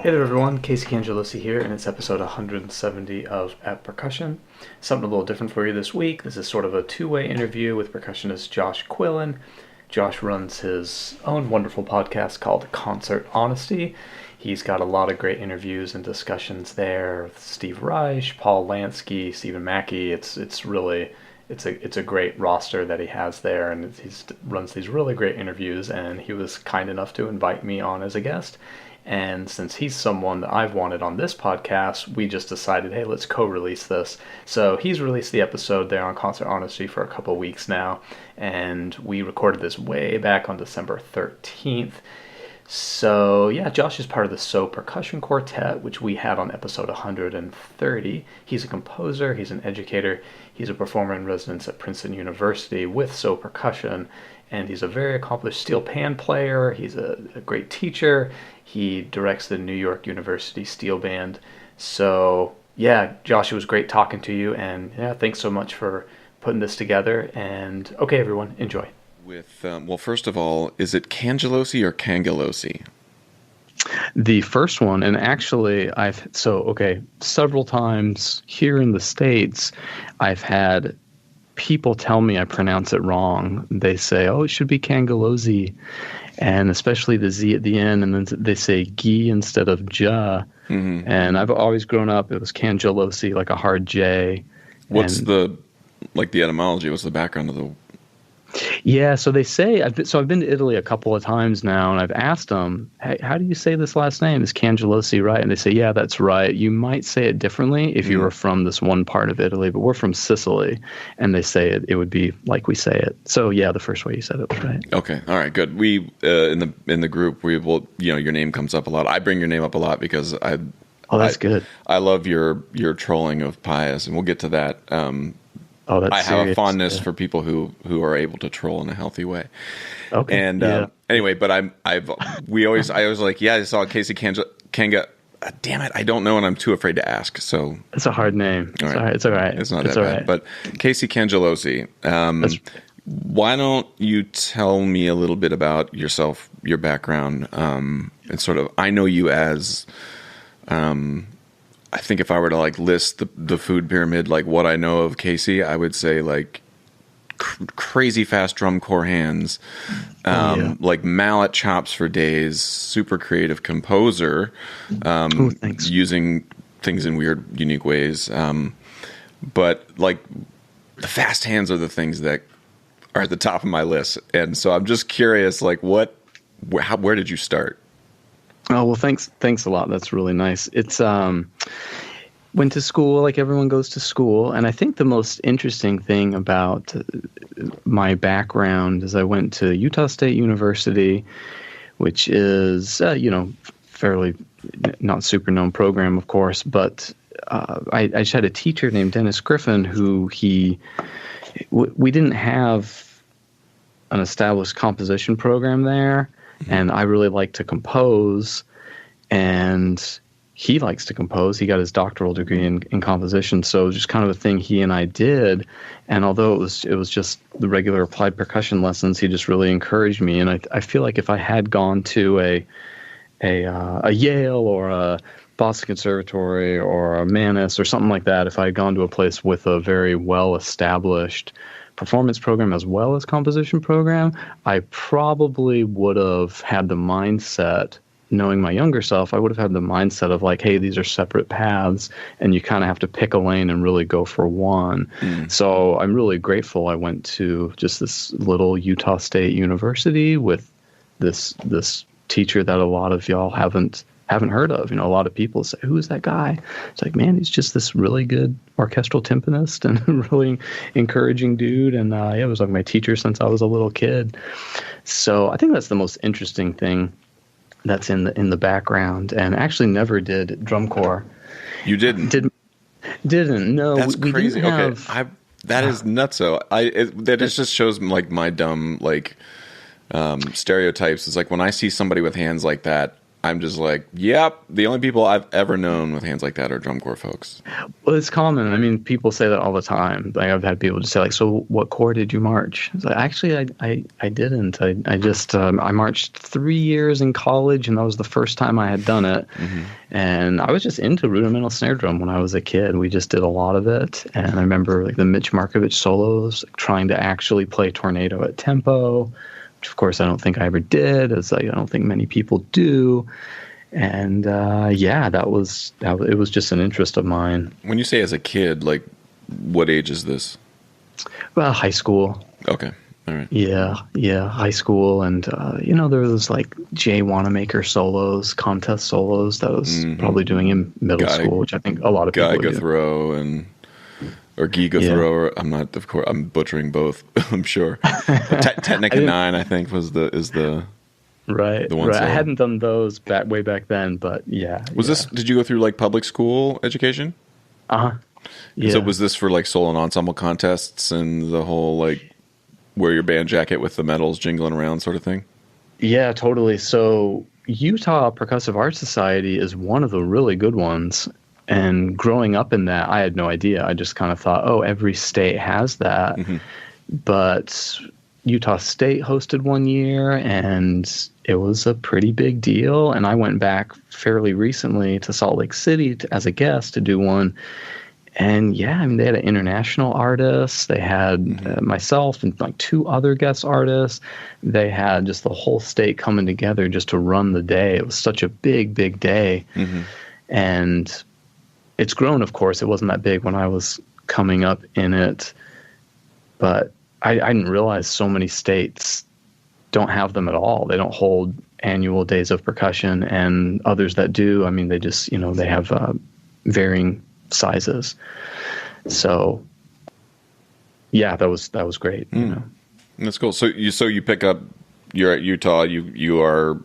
Hey there everyone, Casey Cangelosi here, and it's episode 170 of At Percussion. Something a little different for you this week. This is sort of a two-way interview with percussionist Josh Quillen. Josh runs his own wonderful podcast called Concert Honesty. He's got a lot of great interviews and discussions there with Steve Reich, Paul Lansky, Stephen Mackey. It's a great roster that he has there, and he runs these really great interviews, and he was kind enough to invite me on as a guest. And since he's someone that I've wanted on this podcast, we just decided, hey, let's co-release this. So he's released the episode there on Concert Honesty for a couple of weeks now, and we recorded this way back on December 13th. So yeah, Josh is part of the So Percussion Quartet, which we had on episode 130. He's a composer, he's an educator, he's a performer in residence at Princeton University with So Percussion, and he's a very accomplished steel pan player. He's a great teacher. He directs the New York University Steel Band. So yeah, Josh, it was great talking to you, and yeah, thanks so much for putting this together. And okay, everyone, enjoy. Well, first of all, is it Cangelosi or Cangelosi? The first one, and actually several times here in the States, I've had people tell me I pronounce it wrong. They say, oh, it should be Cangelosi, and especially the Z at the end, and then they say G instead of Ja. Mm-hmm. And I've always grown up, it was Cangelosi, like a hard J. What's the etymology? What's the background of the... Yeah, so they say, I've been to Italy a couple of times now, and I've asked them, hey, how do you say this last name? Is Cangelosi right? And they say, yeah, that's right. You might say it differently if you were from this one part of Italy, but we're from Sicily, and they say it would be like we say it. So yeah, the first way you said it was right. Okay, all right, good. We in the group, we will, your name comes up a lot. I bring your name up a lot because that's good. I love your trolling of Pius, and we'll get to that. I have a fondness for people who are able to troll in a healthy way. Okay. And anyway, but I always like, yeah, I saw Casey Kanga. Damn it, I don't know, and I'm too afraid to ask. So it's a hard name. It's all right. It's all right. It's not that bad. Right. But Casey Cangelosi, why don't you tell me a little bit about yourself, your background, and sort of, I know you as. I think if I were to list the food pyramid, like what I know of Casey, I would say like crazy fast drum corps hands, like mallet chops for days, super creative composer, using things in weird, unique ways. But like the fast hands are the things that are at the top of my list. And so I'm just curious, like where did you start? Oh, well, thanks a lot. That's really nice. It's went to school like everyone goes to school, and I think the most interesting thing about my background is I went to Utah State University, which is fairly not super known program, of course, but I just had a teacher named Dennis Griffin who we didn't have an established composition program there. And I really like to compose, and he likes to compose. He got his doctoral degree in composition, so it was just kind of a thing he and I did. And although it was just the regular applied percussion lessons, he just really encouraged me. And I feel like if I had gone to a Yale or a Boston Conservatory or a Mannes or something like that, if I had gone to a place with a very well-established performance program as well as composition program, I probably would have had the mindset, knowing my younger self, I would have had the mindset of like, hey, these are separate paths and you kind of have to pick a lane and really go for one. So I'm really grateful I went to just this little Utah State University with this teacher that a lot of y'all haven't heard of. A lot of people say, who is that guy? It's like, man, he's just this really good orchestral timpanist and really encouraging dude. And it was like my teacher since I was a little kid. So I think that's the most interesting thing that's in the background. And actually never did drum corps. You didn't? Didn't. No. That's crazy. We didn't have, okay. That is nutso. That just shows like my dumb stereotypes. It's like when I see somebody with hands like that, I'm just like, yep. The only people I've ever known with hands like that are drum corps folks. Well, it's common. I mean, people say that all the time. Like I've had people just say, like, "So, what corps did you march?" It's like, actually, I didn't. I just I marched 3 years in college, and that was the first time I had done it. Mm-hmm. And I was just into rudimental snare drum when I was a kid. We just did a lot of it, and I remember like the Mitch Markovich solos, like, trying to actually play Tornado at tempo. Which of course I don't think I ever did, as I don't think many people do. And it was just an interest of mine. When you say as a kid, like what age is this? Well, high school. Okay. All right. Yeah, high school. And, there was like Jay Wanamaker solos, contest solos that I was probably doing in middle school, which I think a lot of people do. Throw or Giga Throw. I'm butchering both, I'm sure. Technica 9, I think, is the right. The one right. solo. I hadn't done those way back then, but yeah. Did you go through like public school education? Uh-huh. Yeah. So was this for like solo and ensemble contests and the whole like wear your band jacket with the medals jingling around sort of thing? Yeah, totally. So Utah Percussive Arts Society is one of the really good ones. And growing up in that, I had no idea. I just kind of thought, oh, every state has that. Mm-hmm. But Utah State hosted one year, and it was a pretty big deal. And I went back fairly recently to Salt Lake City as a guest to do one. And yeah, I mean, they had an international artist. They had myself and like 2 other guest artists. They had just the whole state coming together just to run the day. It was such a big, big day. Mm-hmm. And it's grown, of course. It wasn't that big when I was coming up in it. But I didn't realize so many states don't have them at all. They don't hold annual days of percussion, and others that do, I mean, they just, they have varying sizes. So, yeah, that was great. That's cool. So you pick up, you're at Utah, you are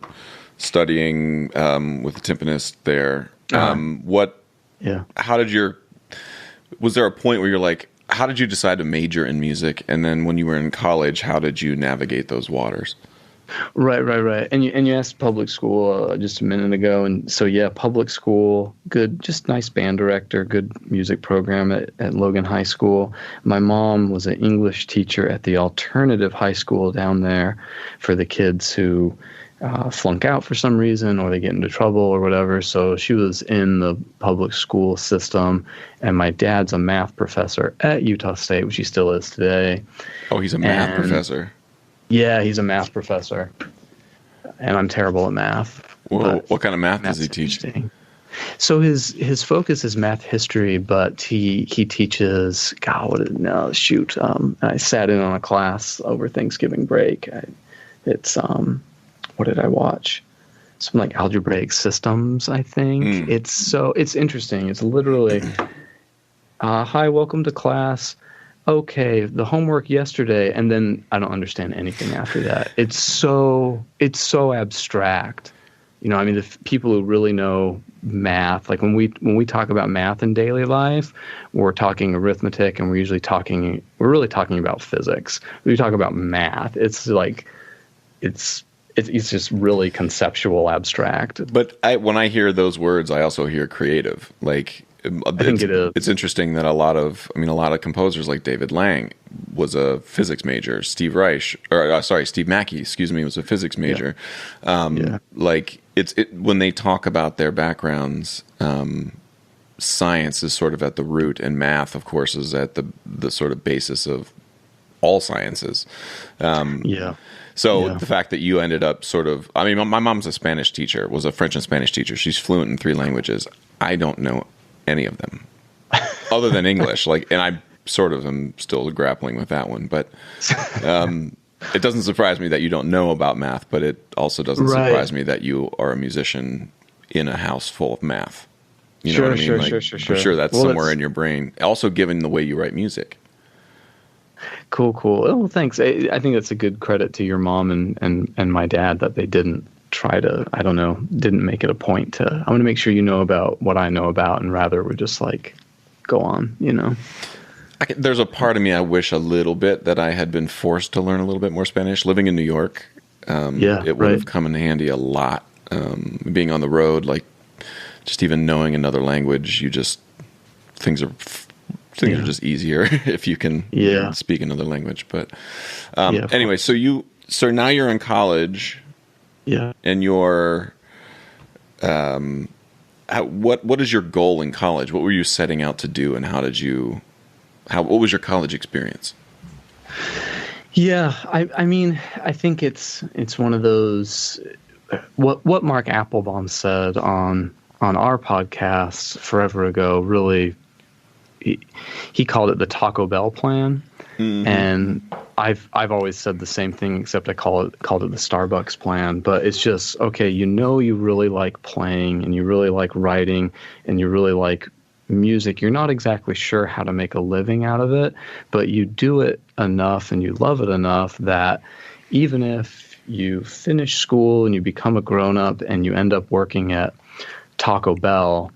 studying with a timpanist there. Was there a point where you're like, how did you decide to major in music? And then when you were in college, how did you navigate those waters? Right. And you asked public school just a minute ago. And so, yeah, public school, good, just nice band director, good music program at Logan High School. My mom was an English teacher at the alternative high school down there for the kids who flunk out for some reason or they get into trouble or whatever. So she was in the public school system, and my dad's a math professor at Utah State, which he still is today. Oh, he's a math professor. Yeah, he's a math professor, and I'm terrible at math. Whoa, what kind of math does he teach? So his focus is math history, but he teaches, I sat in on a class over Thanksgiving break. What did I watch? Some like algebraic systems, I think. It's interesting. It's literally, hi, welcome to class. Okay, the homework yesterday, and then I don't understand anything after that. It's so abstract. I mean, the people who really know math, like when we talk about math in daily life, we're talking arithmetic, and we're really talking about physics. When we talk about math, it's like it's just really conceptual, abstract. But when I hear those words, I also hear creative. Like, I think it is. It's interesting that a lot of composers like David Lang was a physics major. Steve Mackey, was a physics major. Yeah. Like when they talk about their backgrounds, science is sort of at the root, and math, of course, is at the sort of basis of all sciences. So the fact that you ended up my mom's a Spanish teacher, was a French and Spanish teacher. She's fluent in 3 languages. I don't know any of them other than English. And I sort of am still grappling with that one. But it doesn't surprise me that you don't know about math, but it also doesn't surprise me that you are a musician in a house full of math. You know what I mean? Sure. I'm sure that's somewhere in your brain. Also, given the way you write music. Cool. Oh, thanks. I think that's a good credit to your mom and my dad that they didn't try to, didn't make it a point to, I'm going to make sure you know about what I know about, and rather we're just like, go on, There's a part of me I wish a little bit that I had been forced to learn a little bit more Spanish. Living in New York, it would have come in handy a lot. being on the road, like just even knowing another language, things are just easier if you can speak another language. But anyway, so now you're in college, and you're what is your goal in college? What were you setting out to do, and what was your college experience? Yeah, I mean, I think it's one of those, what Mark Applebaum said on our podcast forever ago, really, he called it the Taco Bell plan. Mm-hmm. And I've always said the same thing, except I called it the Starbucks plan. But it's just, okay, you really like playing, and you really like writing, and you really like music. You're not exactly sure how to make a living out of it, but you do it enough and you love it enough that even if you finish school and you become a grown-up and you end up working at Taco Bell,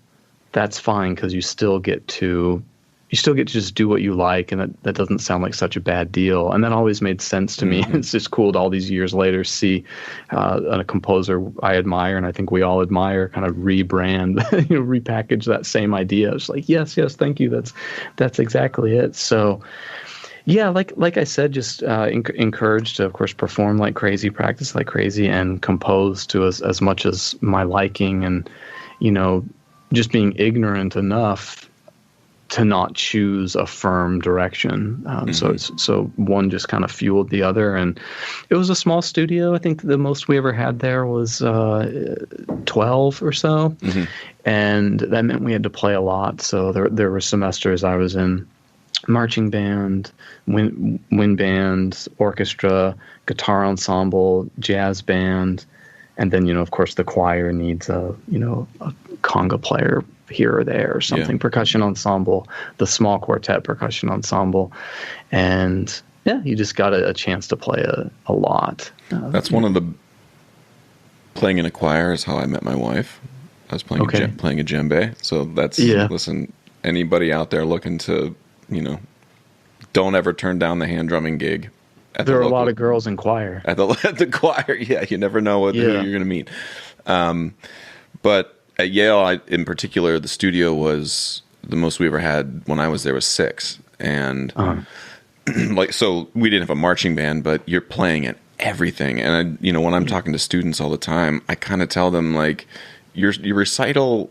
that's fine, because you still get to just do what you like, and that doesn't sound like such a bad deal. And that always made sense to me. It's just cool to all these years later see a composer I admire, and I think we all admire, kind of rebrand, repackage that same idea. It's like, yes, thank you. That's exactly it. So, yeah, like I said, just encouraged to, of course, perform like crazy, practice like crazy, and compose to as much as my liking, and just being ignorant enough to not choose a firm direction. So one just kind of fueled the other, and it was a small studio. I think the most we ever had there was 12 or so, and that meant we had to play a lot. So there were semesters I was in marching band, wind band, orchestra, guitar ensemble, jazz band, and then of course the choir needs a conga player here or there or something, percussion ensemble, the small quartet percussion ensemble. And you just got a chance to play a lot. That's one of the, playing in a choir is how I met my wife. I was playing playing a djembe. So that's, listen, anybody out there looking to, don't ever turn down the hand drumming gig. There are a lot of girls in choir. At the choir, you never know who you're going to meet. But at Yale, in particular, the studio was the most we ever had when I was there was 6. And so we didn't have a marching band, but you're playing at everything. And when I'm talking to students all the time, I kind of tell them, like, your recital,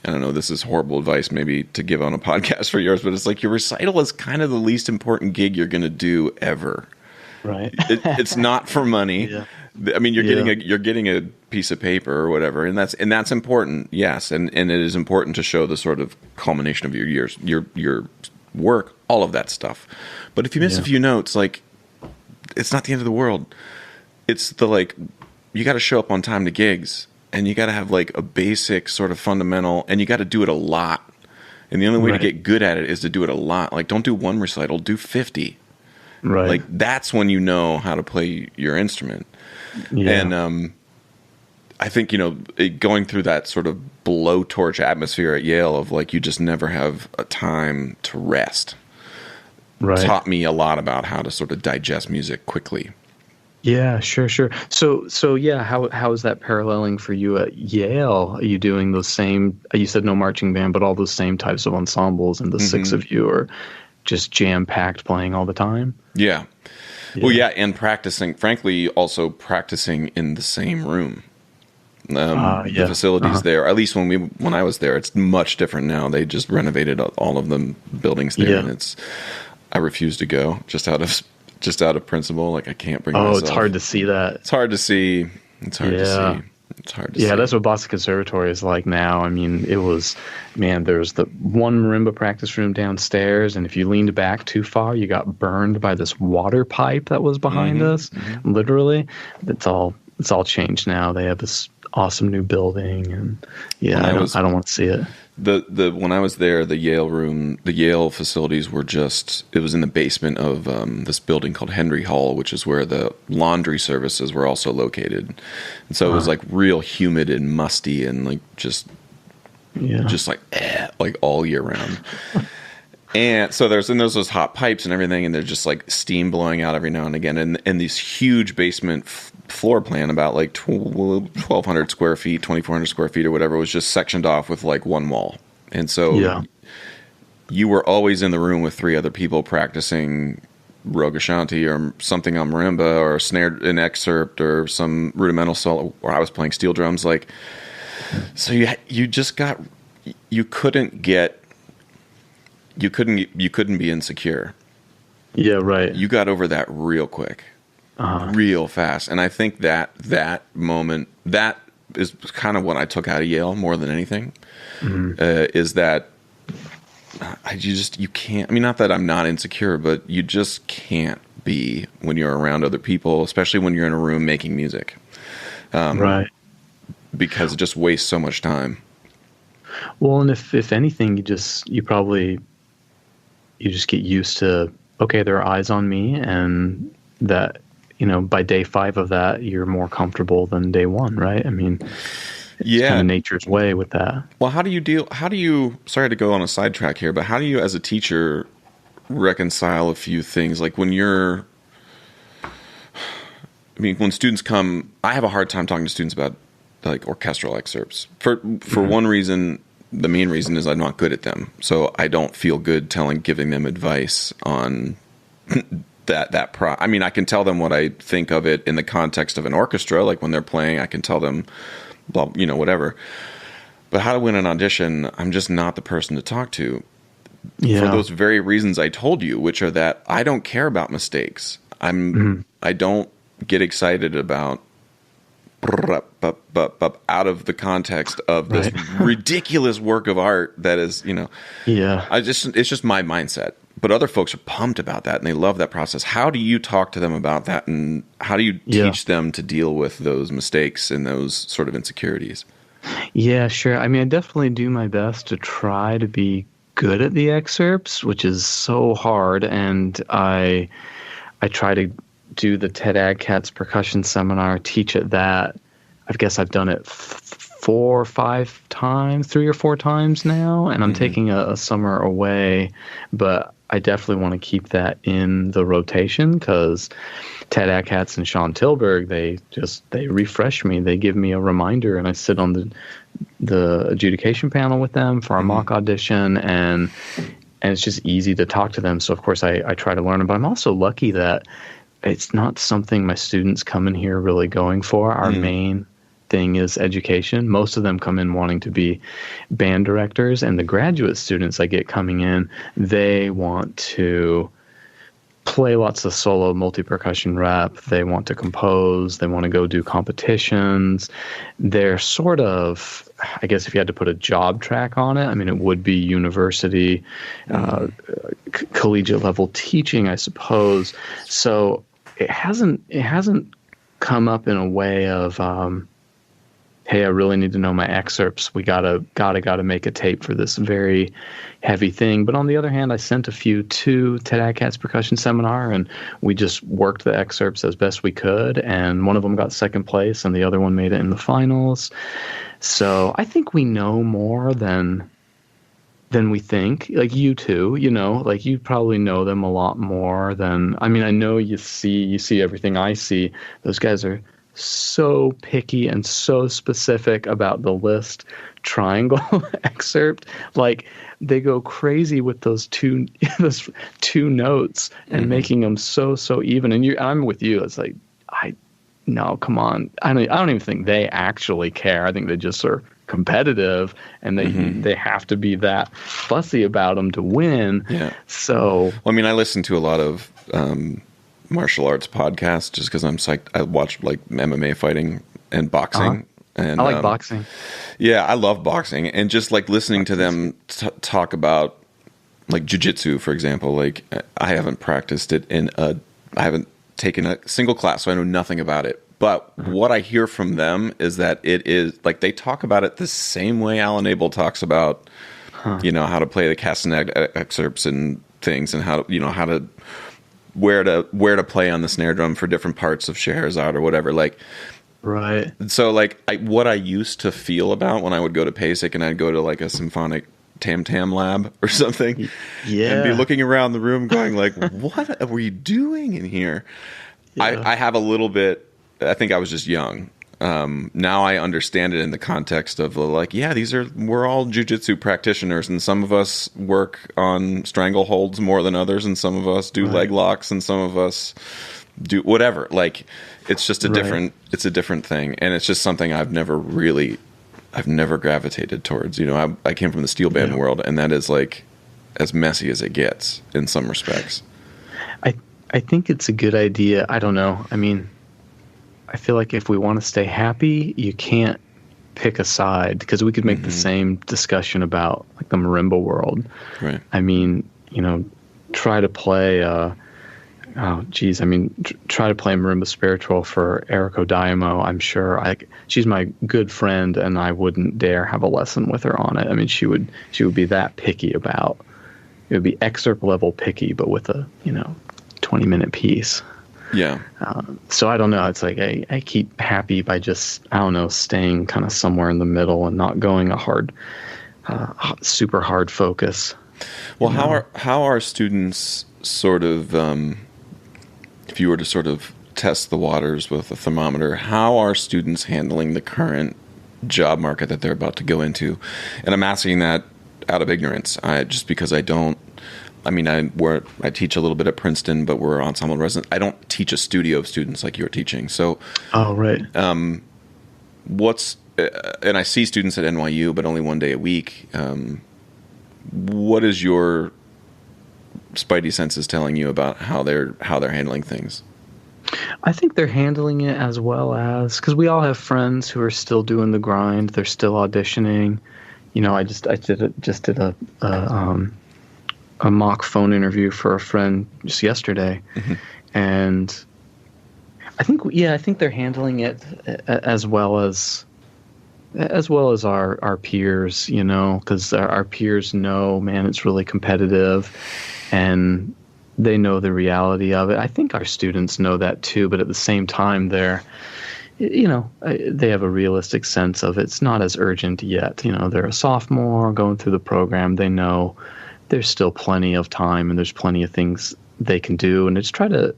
I don't know, this is horrible advice maybe to give on a podcast for yours, but it's like your recital is kind of the least important gig you're going to do ever. Right. It's not for money. Yeah. I mean, you're getting a piece of paper or whatever, and that's important, yes, and it is important to show the sort of culmination of your years, your work, all of that stuff. But if you miss a few notes, like, it's not the end of the world. It's you got to show up on time to gigs, and you got to have like a basic sort of fundamental, and you got to do it a lot. And the only way to get good at it is to do it a lot. Like, don't do one recital, do 50. Right. Like, that's when you know how to play your instrument. Yeah. And I think, going through that sort of blowtorch atmosphere at Yale of, like, you just never have a time to rest, taught me a lot about how to sort of digest music quickly. Yeah, sure. So yeah, how is that paralleling for you at Yale? Are you doing those same, you said no marching band, but all those same types of ensembles, and the 6 of you are just jam-packed playing all the time? Yeah. Well, yeah, and frankly, also practicing in the same room. The facilities there, at least when I was there, it's much different now. They just renovated all of the buildings there, and I refuse to go just out of principle. Like, I can't bring myself. It's hard to see that. It's hard to see. It's hard to see. Yeah, that's what Boston Conservatory is like now. I mean, there's the one marimba practice room downstairs, and if you leaned back too far, you got burned by this water pipe that was behind us. Literally, it's all changed now. They have this awesome new building, and I don't want to see it. When I was there, the Yale facilities were it was in the basement of this building called Henry Hall, which is where the laundry services were also located. And so it was like real humid and musty and like just like all year round. And so there's those hot pipes and everything, and there's just like steam blowing out every now and again, and these huge basement floor plan about like 1,200 square feet, 2,400 square feet or whatever was just sectioned off with like one wall. And so you were always in the room with three other people practicing Rogue Ashanti or something on marimba or an excerpt or some rudimental solo, or I was playing steel drums. Like, so you just got, you couldn't be insecure. Yeah, right. You got over that real quick, real fast. And I think that moment, that is kind of what I took out of Yale more than anything, is that you can't, I mean, not that I'm not insecure, but you just can't be when you're around other people, especially when you're in a room making music. Right. Because it just wastes so much time. Well, and if anything, you just get used to, okay, there are eyes on me, and that, by day 5 of that, you're more comfortable than day 1, right? I mean, it's kind of nature's way with that. Well, sorry to go on a sidetrack here, but how do you as a teacher reconcile a few things? Like when students come, I have a hard time talking to students about like orchestral excerpts. For one reason, the main reason is I'm not good at them. So I don't feel good giving them advice on I mean, I can tell them what I think of it in the context of an orchestra, like when they're playing, I can tell them blah, whatever. But how to win an audition, I'm just not the person to talk to. Yeah. For those very reasons I told you, which are that I don't care about mistakes. I don't get excited about out of the context of this ridiculous work of art that is, it's just my mindset. But other folks are pumped about that and they love that process. How do you talk to them about that, and how do you teach them to deal with those mistakes and those sort of insecurities? Yeah, sure. I mean, I definitely do my best to try to be good at the excerpts, which is so hard. And I try to do the Ted Agcat's percussion seminar, teach at that. I guess I've done it 4 or 5 times, 3 or 4 times now, and I'm taking a summer away, but I definitely want to keep that in the rotation because Ted Agcat's and Sean Tilburg, they refresh me. They give me a reminder, and I sit on the adjudication panel with them for our mock audition, and it's just easy to talk to them. So of course I try to learn, but I'm also lucky that it's not something my students come in here really going for. Our main thing is education. Most of them come in wanting to be band directors, and the graduate students I get coming in, they want to play lots of solo multi-percussion rep. They want to compose. They want to go do competitions. They're sort of, I guess if you had to put a job track on it, I mean, it would be university, collegiate level teaching, I suppose. So it hasn't come up in a way of, hey, I really need to know my excerpts. We gotta make a tape for this very heavy thing. But on the other hand, I sent a few to Ted Agcat's percussion seminar, and we just worked the excerpts as best we could. And one of them got second place, and the other one made it in the finals. So I think we know more than we think. Like you too, like you probably know them a lot more than. I mean, I know you see everything I see. Those guys are so picky and so specific about the list triangle excerpt. Like they go crazy with those two notes and making them so even. And I'm with you. It's like, no, come on. I don't even think they actually care. I think they just are competitive, and they have to be that fussy about them to win. Yeah. So, well, I mean, I listen to a lot of martial arts podcasts just because I'm psyched. I watch like MMA fighting and boxing. And I like boxing. Yeah, I love boxing, and just like listening to them talk about like jiu-jitsu, for example. Like I haven't practiced it I haven't taken a single class, so I know nothing about it. But what I hear from them is that it is like they talk about it the same way Alan Abel talks about, how to play the castanet excerpts and things, and how to where to play on the snare drum for different parts of Scheherazade or whatever. Like, right. So like what I used to feel about when I would go to PASIC and I'd go to like a symphonic Tam Tam Lab or something. Yeah. And be looking around the room going like, what are we doing in here? Yeah. I have a little bit, I think I was just young. Now I understand it in the context of like, yeah, we're all jujitsu practitioners, and some of us work on strangleholds more than others, and some of us do leg locks, and some of us do whatever. Like, it's just a different thing, and it's just something I've never gravitated towards. You know, I came from the steel band world, and that is like as messy as it gets in some respects. I think it's a good idea. I don't know. I mean, I feel like if we want to stay happy, you can't pick a side, because we could make the same discussion about like the marimba world. Right. I mean, you know, try to play, try to play marimba spiritual for Eriko Daimo. I'm sure she's my good friend, and I wouldn't dare have a lesson with her on it. I mean, she would be that picky about it. Would be excerpt level picky, but with a 20-minute piece. Yeah. So I don't know. It's like I keep happy by just, I don't know, staying kind of somewhere in the middle and not going a hard, super hard focus. Well, how are students sort of, if you were to sort of test the waters with a thermometer, how are students handling the current job market that they're about to go into? And I'm asking that out of ignorance, just because I teach a little bit at Princeton, but we're ensemble resident. I don't teach a studio of students like you're teaching. So, right. And I see students at NYU, but only one day a week. What is your spidey senses telling you about how they're handling things? I think they're handling it as well as, because we all have friends who are still doing the grind. They're still auditioning. You know, I just did a mock phone interview for a friend just yesterday, and I think they're handling it as well as our peers, you know, because our peers know, man, it's really competitive, and they know the reality of it. I think our students know that too, but at the same time, they have a realistic sense of it's not as urgent yet. You know, they're a sophomore going through the program. They know there's still plenty of time, and there's plenty of things they can do, and it's try to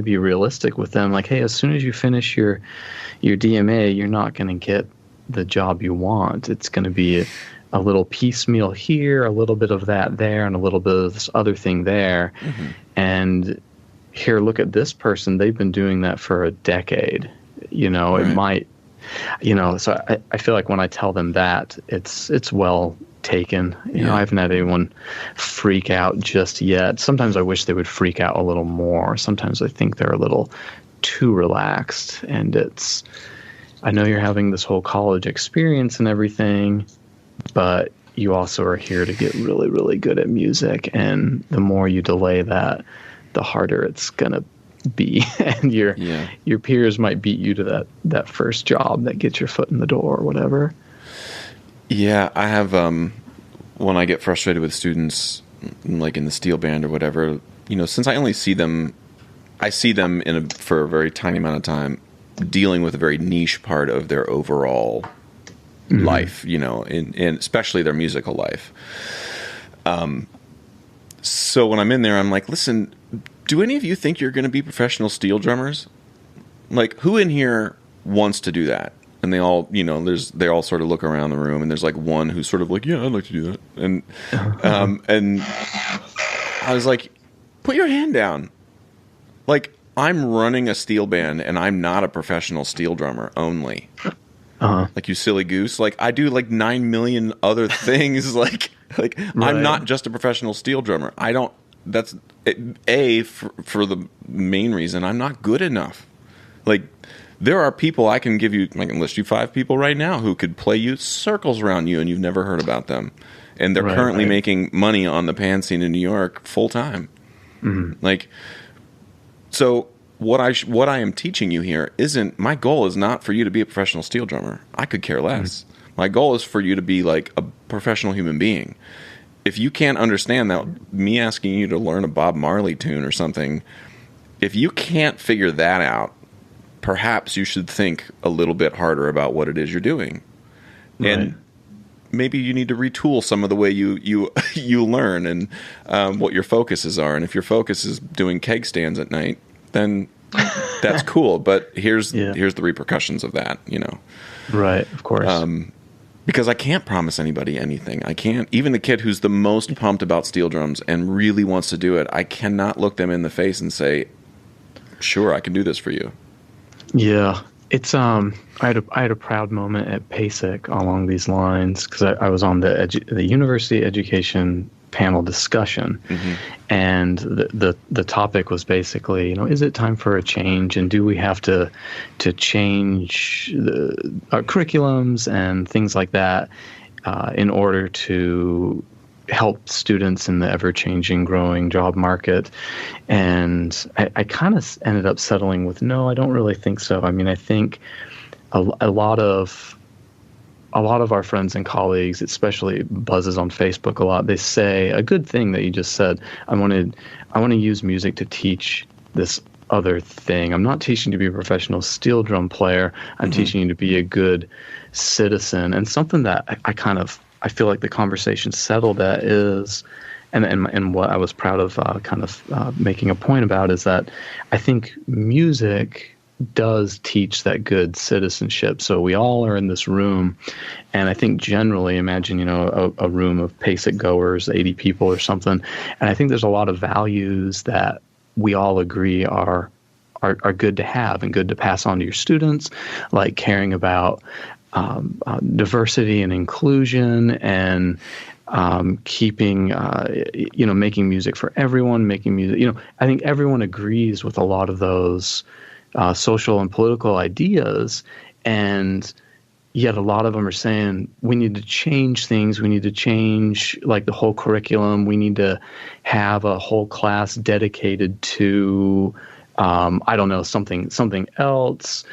be realistic with them. Like, hey, as soon as you finish your DMA, you're not going to get the job you want. It's going to be a little piecemeal here, a little bit of that there, and a little bit of this other thing there. And here, look at this person. They've been doing that for a decade. You know, It might, so I feel like when I tell them that, it's well taken. You know, I haven't had anyone freak out just yet. Sometimes I wish they would freak out a little more. Sometimes I think they're a little too relaxed, and I know you're having this whole college experience and everything, but you also are here to get really, really good at music, and the more you delay that, the harder it's gonna be. And your peers might beat you to that first job that gets your foot in the door or whatever. I have when I get frustrated with students, like in the steel band or whatever, you know, since I only see them for a very tiny amount of time, dealing with a very niche part of their overall life, you know, and especially their musical life. So when I'm in there, I'm like, listen, do any of you think you're going to be professional steel drummers? Like, who in here wants to do that? And they all, you know, they all sort of look around the room, and there's like one who's sort of like, yeah, I'd like to do that. And and I was like, put your hand down. Like, I'm running a steel band, and I'm not a professional steel drummer only. Like, you silly goose. Like, I do like 9 million other things. like right. I'm not just a professional steel drummer. I don't. That's for the main reason I'm not good enough. Like, there are people I can give you. I can list you 5 people right now who could play you circles around you, and you've never heard about them. And they're currently making money on the pan scene in New York full time. Like, so what I am teaching you here isn't, my goal is not for you to be a professional steel drummer. I could care less. My goal is for you to be like a professional human being. If you can't understand that, me asking you to learn a Bob Marley tune or something, if you can't figure that out, perhaps you should think a little bit harder about what it is you're doing. And maybe you need to retool some of the way you you learn and what your focuses are. And if your focus is doing keg stands at night, then that's cool. But here's the repercussions of that, you know. Right, of course. Because I can't promise anybody anything. I can't. Even the kid who's the most pumped about steel drums and really wants to do it, I cannot look them in the face and say, "Sure, I can do this for you." Yeah. It's I had a proud moment at PASIC along these lines because I was on the university education panel discussion, and the topic was basically, you know, is it time for a change, and do we have to change our curriculums and things like that in order to help students in the ever-changing, growing job market? And I kind of ended up settling with, no, I don't really think so. I mean, I think a lot of our friends and colleagues, especially buzzes on Facebook a lot, they say a good thing that you just said. I want to use music to teach this other thing. I'm not teaching you to be a professional steel drum player. I'm teaching you to be a good citizen. And something that I feel like the conversation settled at is, and what I was proud of making a point about is that I think music does teach that good citizenship. So we all are in this room, and I think generally, imagine, you know, a room of PASIC goers, 80 people or something, and I think there's a lot of values that we all agree are good to have and good to pass on to your students, like caring about diversity and inclusion, and keeping, making music for everyone, making music. You know, I think everyone agrees with a lot of those social and political ideas, and yet a lot of them are saying we need to change things. We need to change like the whole curriculum. We need to have a whole class dedicated to, something else.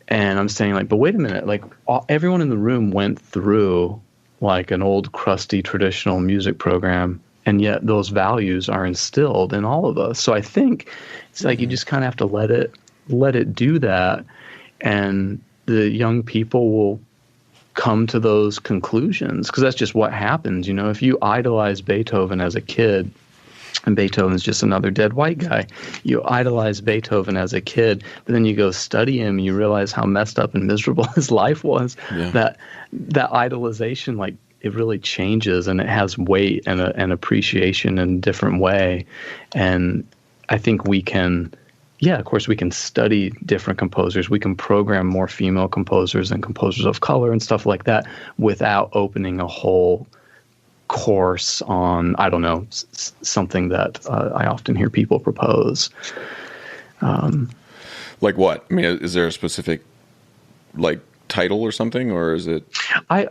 And I'm saying, like, but wait a minute, like everyone in the room went through like an old crusty traditional music program, and yet those values are instilled in all of us. So I think it's like you just kind of have to let it do that, and the young people will come to those conclusions, because that's just what happens. You know, if you idolize Beethoven as a kid, and Beethoven's just another dead white guy, you idolize Beethoven as a kid, but then you go study him, and you realize how messed up and miserable his life was. That idolization, like, it really changes, and it has weight and an appreciation in a different way. And I think we can, of course, we can study different composers. We can program more female composers and composers of color and stuff like that without opening a whole course on, I don't know, something that I often hear people propose. Like what? I mean, is there a specific like title or something, or is it? I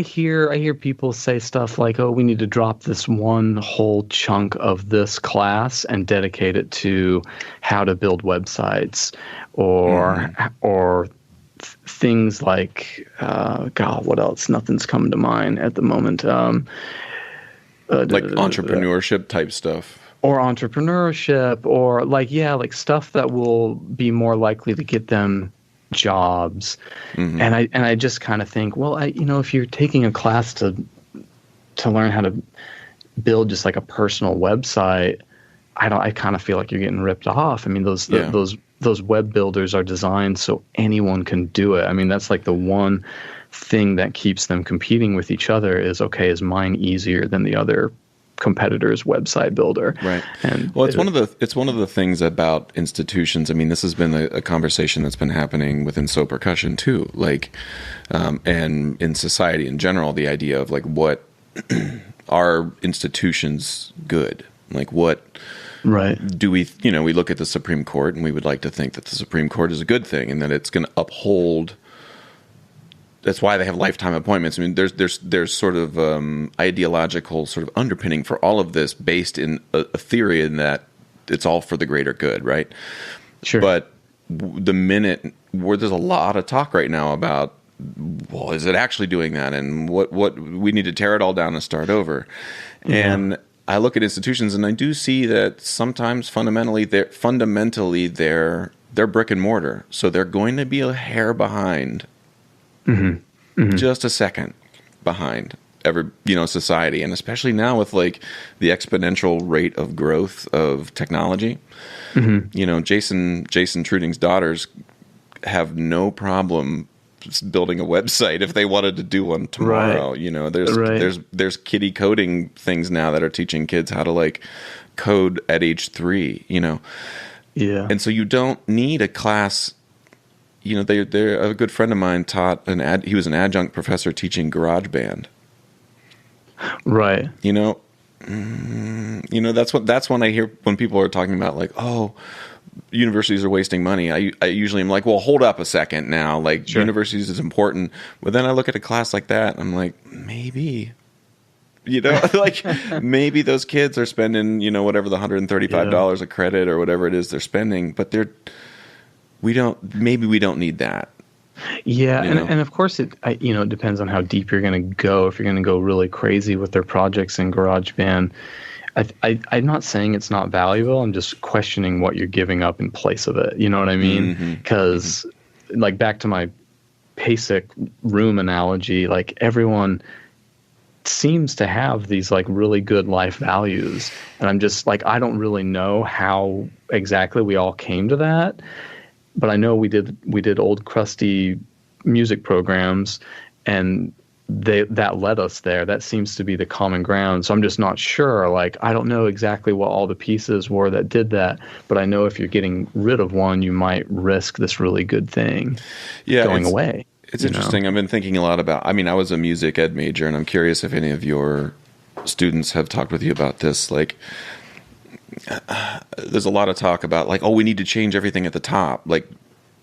hear people say stuff like, "Oh, we need to drop this one whole chunk of this class and dedicate it to how to build websites," or things like, God, what else? Nothing's coming to mind at the moment. Like entrepreneurship type stuff. Or entrepreneurship, or like stuff that will be more likely to get them jobs. And I just kind of think, well, if you're taking a class to learn how to build just like a personal website, I kind of feel like you're getting ripped off. I mean, those web builders are designed so anyone can do it. I mean, that's like the one thing that keeps them competing with each other is, okay, is mine easier than the other competitor's website builder? Right. And well, it's one of the things about institutions. I mean, this has been a conversation that's been happening within Percussion too, like, and in society in general, the idea of like, what are institutions good? Like, what do we, we look at the Supreme Court, and we would like to think that the Supreme Court is a good thing and that it's going to uphold. That's why they have lifetime appointments. I mean, there's sort of ideological sort of underpinning for all of this, based in a theory in that it's all for the greater good, right? Sure. But the minute where there's a lot of talk right now about, well, is it actually doing that, and what we need to tear it all down and start over. Yeah. And I look at institutions, and I do see that sometimes fundamentally they're brick and mortar, so they're going to be a hair behind. Just a second. behind society, and especially now with like the exponential rate of growth of technology. Jason Truding's daughters have no problem building a website if they wanted to do one tomorrow. There's kiddie coding things now that are teaching kids how to like code at age 3. And so you don't need a class. They're a good friend of mine taught he was an adjunct professor teaching GarageBand. Right. That's when I hear when people are talking about like, oh, universities are wasting money. I usually am like, well, hold up a second now. Like, sure, universities is important. But then I look at a class like that, and I'm like, maybe, like maybe those kids are spending, whatever the $135 a credit or whatever it is they're spending, but we don't need that. Yeah, and of course it depends on how deep you're going to go. If you're going to go really crazy with their projects in GarageBand, I'm not saying it's not valuable. I'm just questioning what you're giving up in place of it. You know what I mean? Because like back to my basic room analogy, like everyone seems to have these like really good life values, and I'm just like, I don't really know how exactly we all came to that. But I know we did old crusty music programs, and that led us there. That seems to be the common ground. So I'm just not sure. Like, I don't know exactly what all the pieces were that did that, but I know if you're getting rid of one, you might risk this really good thing going away. It's interesting. I've been thinking a lot about. I mean, I was a music ed major, and I'm curious if any of your students have talked with you about this. Like, there's a lot of talk about like, oh, we need to change everything at the top, like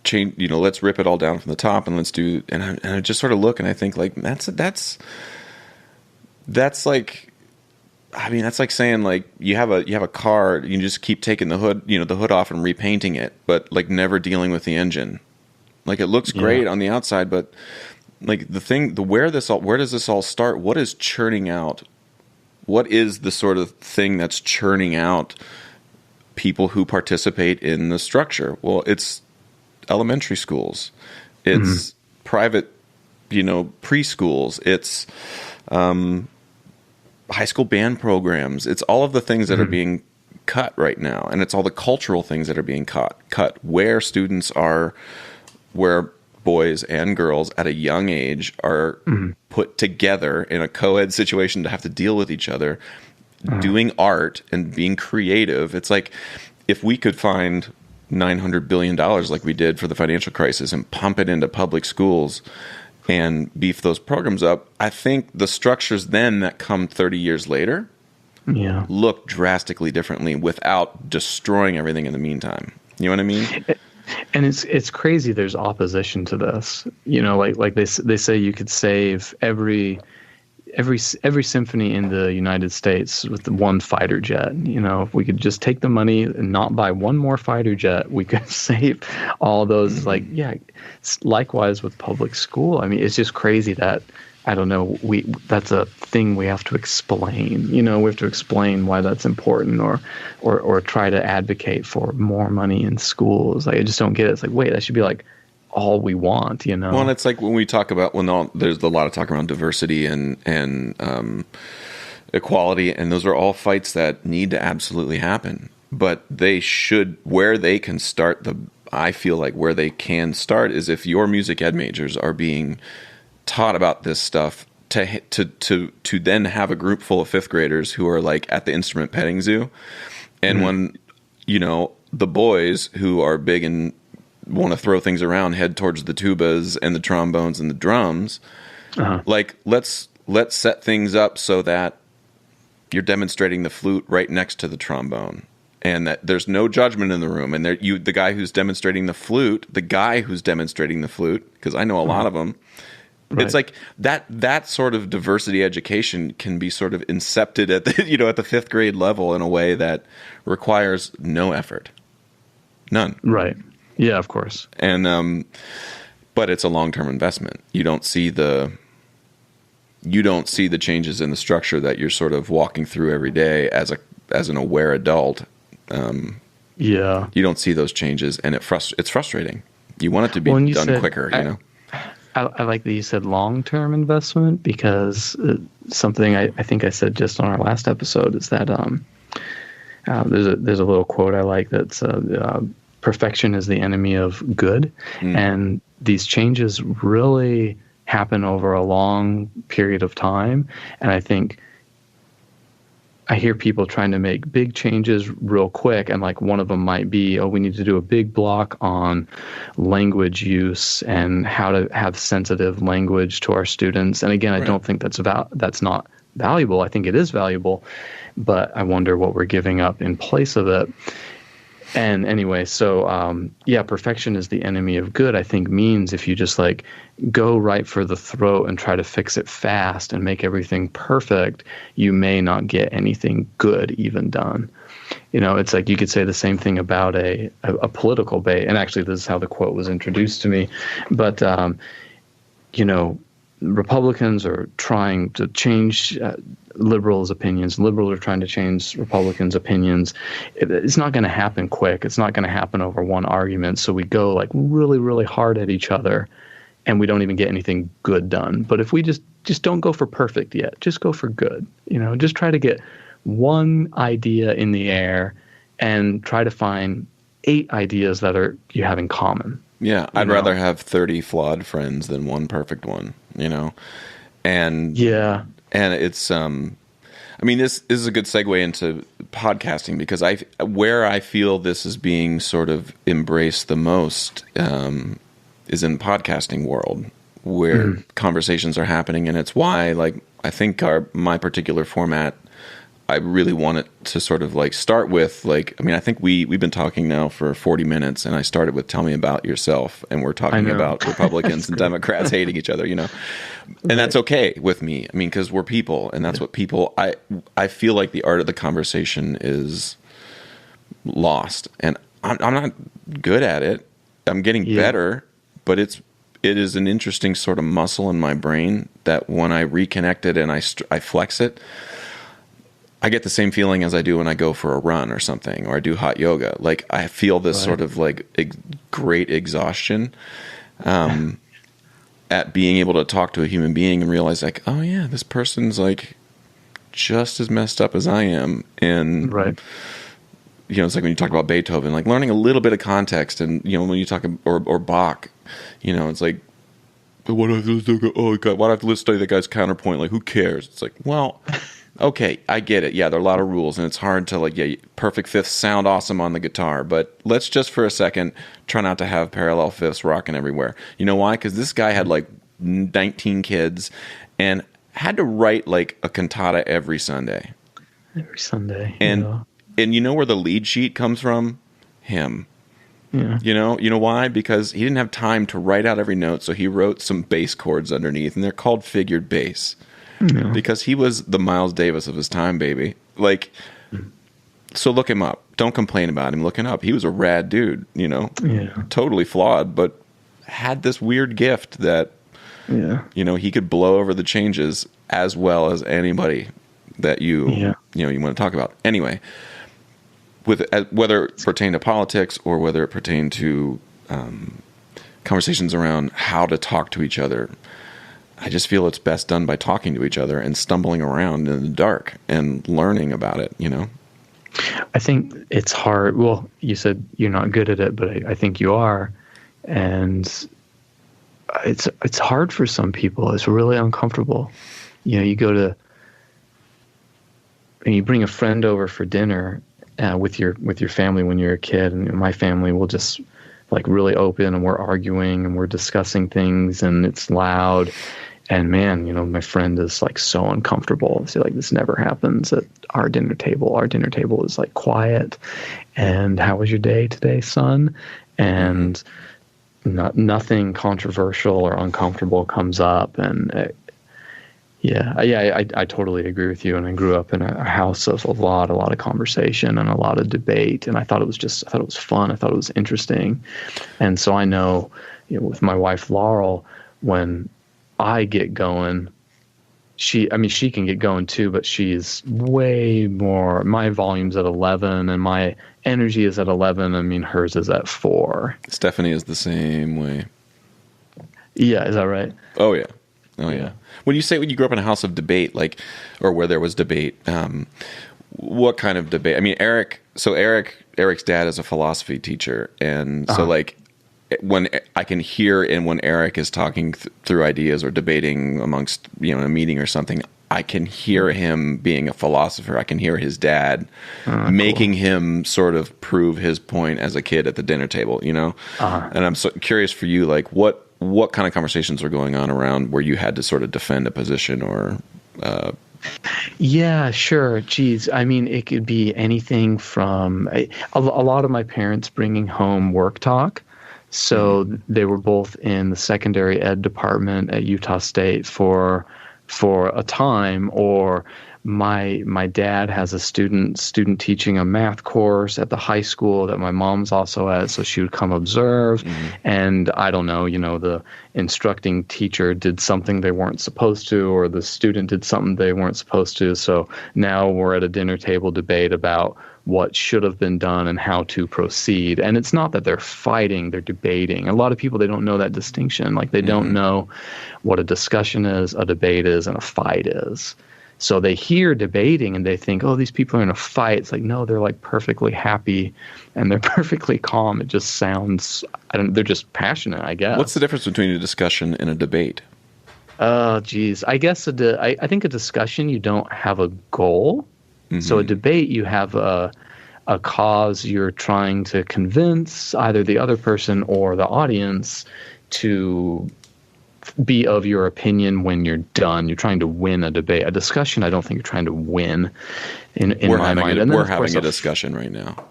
change, let's rip it all down from the top and let's do. And I just sort of look and I think like that's like, I mean, that's like saying like you have a car, you just keep taking the hood off and repainting it, but like never dealing with the engine. Like it looks great on the outside, but like where does this all start? What is churning out? What is the sort of thing that's churning out people who participate in the structure? Well, it's elementary schools. It's private, preschools. It's high school band programs. It's all of the things that are being cut right now. And it's all the cultural things that are being cut where students are, where boys and girls at a young age are put together in a co-ed situation to have to deal with each other, doing art and being creative. It's like if we could find $900 billion like we did for the financial crisis and pump it into public schools and beef those programs up, I think the structures then that come 30 years later look drastically differently without destroying everything in the meantime. You know what I mean? And it's crazy. There's opposition to this. Like they say you could save every symphony in the United States with one fighter jet. If we could just take the money and not buy one more fighter jet, we could save all those. Likewise with public school. I mean, it's just crazy that. I don't know. That's a thing we have to explain. We have to explain why that's important, or try to advocate for more money in schools. Like, I just don't get it. It's like, wait, that should be like all we want. Well, and it's like when we talk about there's a lot of talk around diversity and equality, and those are all fights that need to absolutely happen. But they should, where they can start. I feel like where they can start is if your music ed majors are being taught about this stuff to then have a group full of fifth graders who are like at the instrument petting zoo, and when the boys who are big and want to throw things around head towards the tubas and the trombones and the drums, like let's set things up so that you're demonstrating the flute right next to the trombone, and that there's no judgment in the room, and the guy who's demonstrating the flute, because I know a lot of them. Right. It's like that sort of diversity education can be sort of incepted at the at the fifth grade level in a way that requires no effort, none. Right. Yeah, of course. And but it's a long-term investment. You don't see the changes in the structure that you're sort of walking through every day as an aware adult. You don't see those changes, and it's frustrating. You want it to be done quicker. I like that you said long-term investment, because something I think I said just on our last episode is that there's a little quote I like that's perfection is the enemy of good. And these changes really happen over a long period of time. And I think I hear people trying to make big changes real quick, and like one of them might be, we need to do a big block on language use and how to have sensitive language to our students. And again, I don't think that's not valuable. I think it is valuable, but I wonder what we're giving up in place of it. And anyway, so perfection is the enemy of good, I think means if you just like go right for the throat and try to fix it fast and make everything perfect, you may not get anything good even done. You know, it's like you could say the same thing about a political debate. And actually, this is how the quote was introduced to me. But, Republicans are trying to change liberals' opinions. Liberals are trying to change Republicans' opinions. It's not going to happen quick. It's not going to happen over one argument. So we go like really, really hard at each other, and we don't even get anything good done. But if we just don't go for perfect yet, just go for good. You know, just try to get one idea in the air and try to find 8 ideas that you have in common. Yeah, I'd rather have 30 flawed friends than one perfect one, you know? And it's, I mean, this is a good segue into podcasting, because where I feel this is being sort of embraced the most is in the podcasting world, where conversations are happening. And it's why, like, I think my particular format, I really want it to sort of like start with, like, I mean, I think we've been talking now for 40 minutes, and I started with tell me about yourself, and we're talking about Republicans and Democrats hating each other, you know, and that's okay with me. I mean, because we're people, and that's what people, I feel like the art of the conversation is lost, and I'm not good at it. I'm getting better, but it is an interesting sort of muscle in my brain that when I reconnect it and I flex it, I get the same feeling as I do when I go for a run or something, or I do hot yoga. Like, I feel this sort of like great exhaustion at being able to talk to a human being and realize, like, oh yeah, this person's like just as messed up as I am. And you know, it's like when you talk about Beethoven, like learning a little bit of context, and you know, when you talk or Bach, you know, it's like, why do I have to study the guy's counterpoint? Like, who cares? It's like, well. Okay, I get it. Yeah, there are a lot of rules, and it's hard to, like, perfect fifths sound awesome on the guitar, but let's just for a second try not to have parallel fifths rocking everywhere. You know why? Because this guy had, like, 19 kids and had to write, like, a cantata every Sunday. Every Sunday. And you know where the lead sheet comes from? Him. Yeah. You know why? Because he didn't have time to write out every note, so he wrote some bass chords underneath, and they're called figured bass. No. Because he was the Miles Davis of his time, baby. Like, so look him up. Don't complain about him. Look him up. He was a rad dude, you know? Yeah. Totally flawed, but had this weird gift that, you know, he could blow over the changes as well as anybody that you want to talk about. Anyway, whether it pertained to politics or whether it pertained to conversations around how to talk to each other, I just feel it's best done by talking to each other and stumbling around in the dark and learning about it, you know? I think it's hard. Well, you said you're not good at it, but I think you are. And it's hard for some people. It's really uncomfortable. You know, you go to, and you bring a friend over for dinner with your family when you're a kid, and my family will just like really open, and we're arguing and we're discussing things, and it's loud. And man, you know, my friend is like so uncomfortable. So like, this never happens at our dinner table. Our dinner table is like quiet. And how was your day today, son? And nothing controversial or uncomfortable comes up. And I totally agree with you. And I grew up in a house of a lot of conversation and a lot of debate. And I thought it was fun. I thought it was interesting. And so I know, you know, with my wife, Laurel, when I get going, she can get going too, but she's way more, my volume's at 11 and my energy is at 11. I mean, hers is at 4. Stephanie is the same way. Yeah, is that right? Oh yeah. Oh yeah. When you grew up in a house of debate, like, or where there was debate, what kind of debate? I mean, Eric's dad is a philosophy teacher, and so like when I can hear and when Eric is talking through ideas or debating amongst, in a meeting or something, I can hear him being a philosopher. I can hear his dad making him sort of prove his point as a kid at the dinner table, And I'm so curious for you, like what kind of conversations were going on around where you had to sort of defend a position or Yeah, sure. Geez, I mean, it could be anything from a lot of my parents bringing home work talk. So they were both in the secondary ed department at Utah State for a time, or my dad has a student teaching a math course at the high school that my mom's also at, so she would come observe. And I don't know, the instructing teacher did something they weren't supposed to, or the student did something they weren't supposed to. So now we're at a dinner table debate about what should have been done and how to proceed. And it's not that they're fighting, they're debating. A lot of people, they don't know that distinction. Like they don't know what a discussion is, a debate is, and a fight is. So they hear debating and they think, oh, these people are in a fight. It's like, no, they're like perfectly happy and they're perfectly calm. It just sounds, they're just passionate, I guess. What's the difference between a discussion and a debate? Oh, geez. I guess I think a discussion, you don't have a goal. So a debate, you have a cause you're trying to convince either the other person or the audience to be of your opinion when you're done. You're trying to win a debate. A discussion, I don't think you're trying to win in my mind. We're having a discussion right now.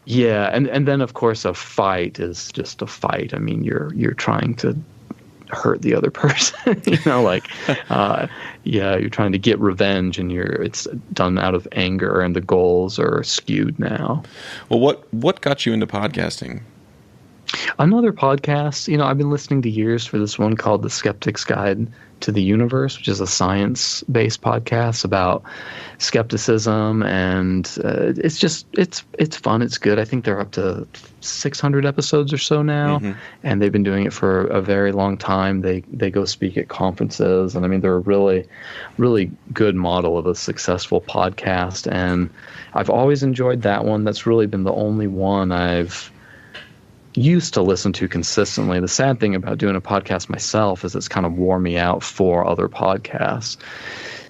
Yeah, and then of course a fight is just a fight. I mean, you're trying to hurt the other person, you're trying to get revenge, and it's done out of anger, and the goals are skewed now. Well, what got you into podcasting? Another podcast, I've been listening to years for this one called The Skeptic's Guide to the Universe, which is a science-based podcast about skepticism, and it's fun. It's good. I think they're up to 600 episodes or so now, and they've been doing it for a very long time. They go speak at conferences, and I mean, they're a really, really good model of a successful podcast, and I've always enjoyed that one. That's really been the only one I've used to listen to consistently. The sad thing about doing a podcast myself is it's kind of wore me out for other podcasts.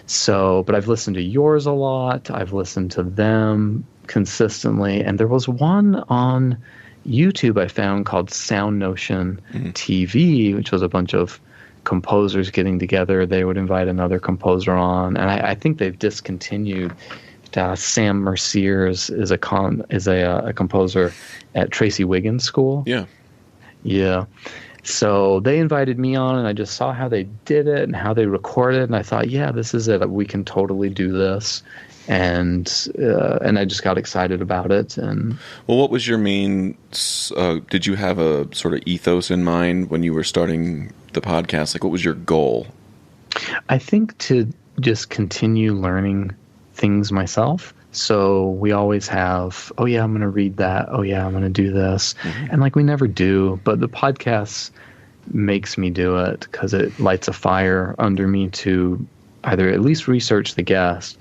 So, but I've listened to yours a lot. I've listened to them consistently. And there was one on YouTube I found called Sound Notion TV, which was a bunch of composers getting together. They would invite another composer on. And I think they've discontinued. Sam Mercier is a composer at Tracy Wiggins School. Yeah. So they invited me on, and I just saw how they did it and how they recorded, and I thought, yeah, this is it. We can totally do this, and I just got excited about it. And what was your main? Did you have a sort of ethos in mind when you were starting the podcast? Like, what was your goal? I think to just continue learning things myself. So we always have, oh yeah, I'm going to read that. Oh yeah, I'm going to do this. And like we never do, but the podcast makes me do it because it lights a fire under me to either at least research the guest,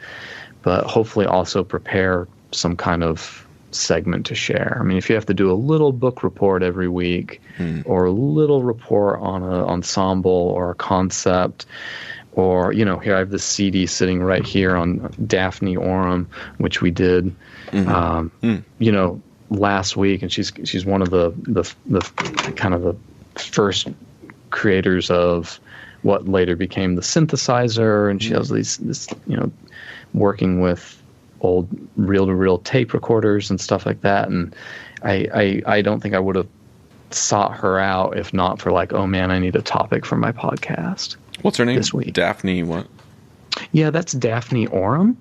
but hopefully also prepare some kind of segment to share. I mean, if you have to do a little book report every week or a little report on an ensemble or a concept, or, here I have this CD sitting right here on Daphne Oram, which we did, last week. And she's one of the kind of the first creators of what later became the synthesizer. And she has this working with old reel-to-reel tape recorders and stuff like that. And I don't think I would have sought her out if not for like, oh man, I need a topic for my podcast. What's her name? This week. Daphne what? Yeah, that's Daphne Oram.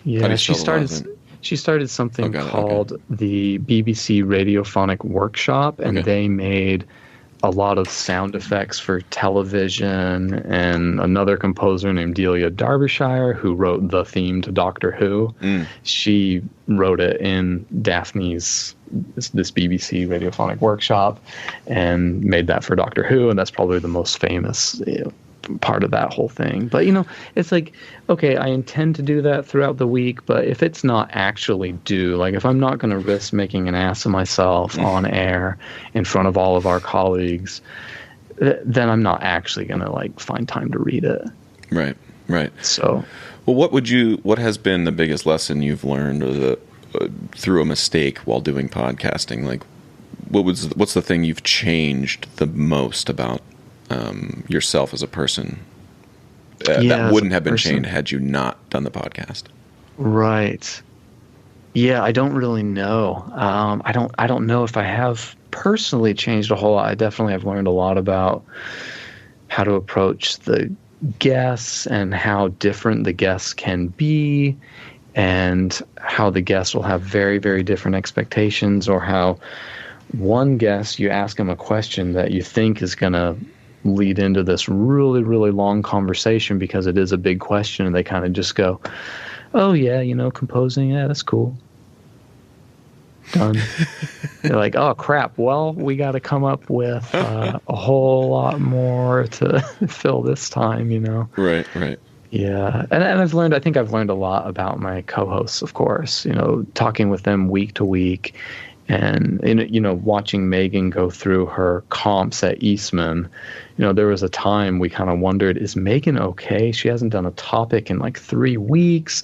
Yeah, she started something called the BBC Radiophonic Workshop, and they made a lot of sound effects for television, and another composer named Delia Derbyshire, who wrote the theme to Doctor Who, she wrote it in Daphne's this BBC radiophonic workshop, and made that for Doctor Who, and that's probably the most famous part of that whole thing. But it's like, okay, I intend to do that throughout the week, but if it's not actually due, like if I'm not going to risk making an ass of myself on air in front of all of our colleagues, then I'm not actually going to like find time to read it. Right. So, well, what has been the biggest lesson you've learned, or through a mistake while doing podcasting? Like, what's the thing you've changed the most about yourself as a person that wouldn't have been changed had you not done the podcast? Right. Yeah, I don't really know. I don't know if I have personally changed a whole lot. I definitely have learned a lot about how to approach the guests and how different the guests can be, and how the guests will have very, very different expectations, or how one guest, you ask them a question that you think is going to lead into this really, really long conversation because it is a big question, and they kind of just go, oh yeah, composing, yeah, that's cool. Done. They're like, oh crap, well, we got to come up with a whole lot more to fill this time, Right. Yeah, and I think I've learned a lot about my co-hosts, of course, talking with them week to week, and watching Megan go through her comps at Eastman. There was a time we kind of wondered, is Megan okay? She hasn't done a topic in like 3 weeks.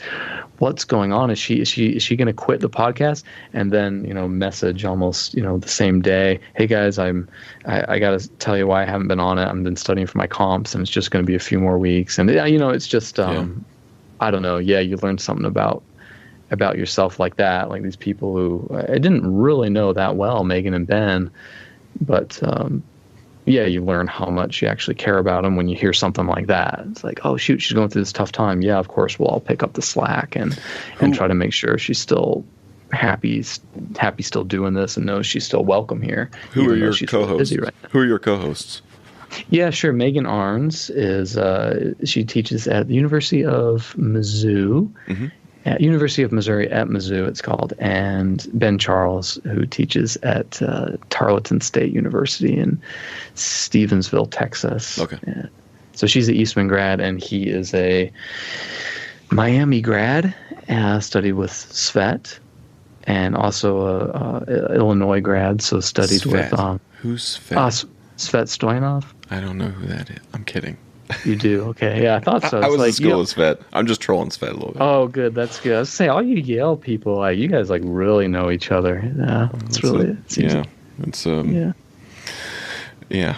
What's going on? Is she going to quit the podcast? And then message almost the same day, hey guys, I got to tell you why I haven't been on it. I've been studying for my comps, and it's just going to be a few more weeks. And it's just I don't know. Yeah, you learn something about yourself like that, like these people who I didn't really know that well, Megan and Ben, but you learn how much you actually care about them when you hear something like that. It's like, oh shoot, she's going through this tough time. Yeah, of course, we'll all pick up the slack and try to make sure she's still happy still doing this, and knows she's still welcome here. Who are your co-hosts? Right, who are your co-hosts? Yeah, sure. Megan Arns is she teaches at the University of Mizzou. Mm-hmm. At University of Missouri at Mizzou, it's called, and Ben Charles, who teaches at Tarleton State University in Stevensville, Texas. Okay. So she's an Eastman grad, and he is a Miami grad, studied with Svet, and also a Illinois grad, so studied Svet. With... Who's Svet? Svet Stoyanov. I don't know who that is. I'm kidding. You do? Okay. Yeah, I thought so. I was in school with Svet. I'm just trolling Svet a little bit. Oh, good. That's good. I was saying, all you Yale people, like, you guys like really know each other. Yeah, it's really yeah. It's yeah.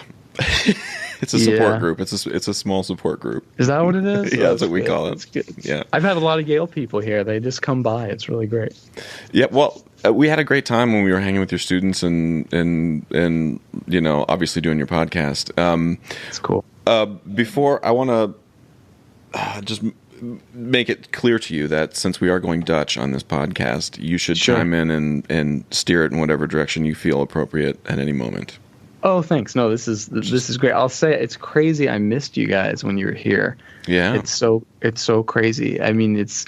It's a support group. It's a small support group. Is that what it is? Yeah, that's what we call it. That's good. Yeah. I've had a lot of Yale people here. They just come by. It's really great. Yeah. Well, we had a great time when we were hanging with your students and obviously doing your podcast. It's cool. Before, I want to just make it clear to you that since we are going Dutch on this podcast, you should chime in and steer it in whatever direction you feel appropriate at any moment. Oh, thanks. No, this is great. I'll say it's crazy. I missed you guys when you were here. Yeah, it's so crazy. I mean, it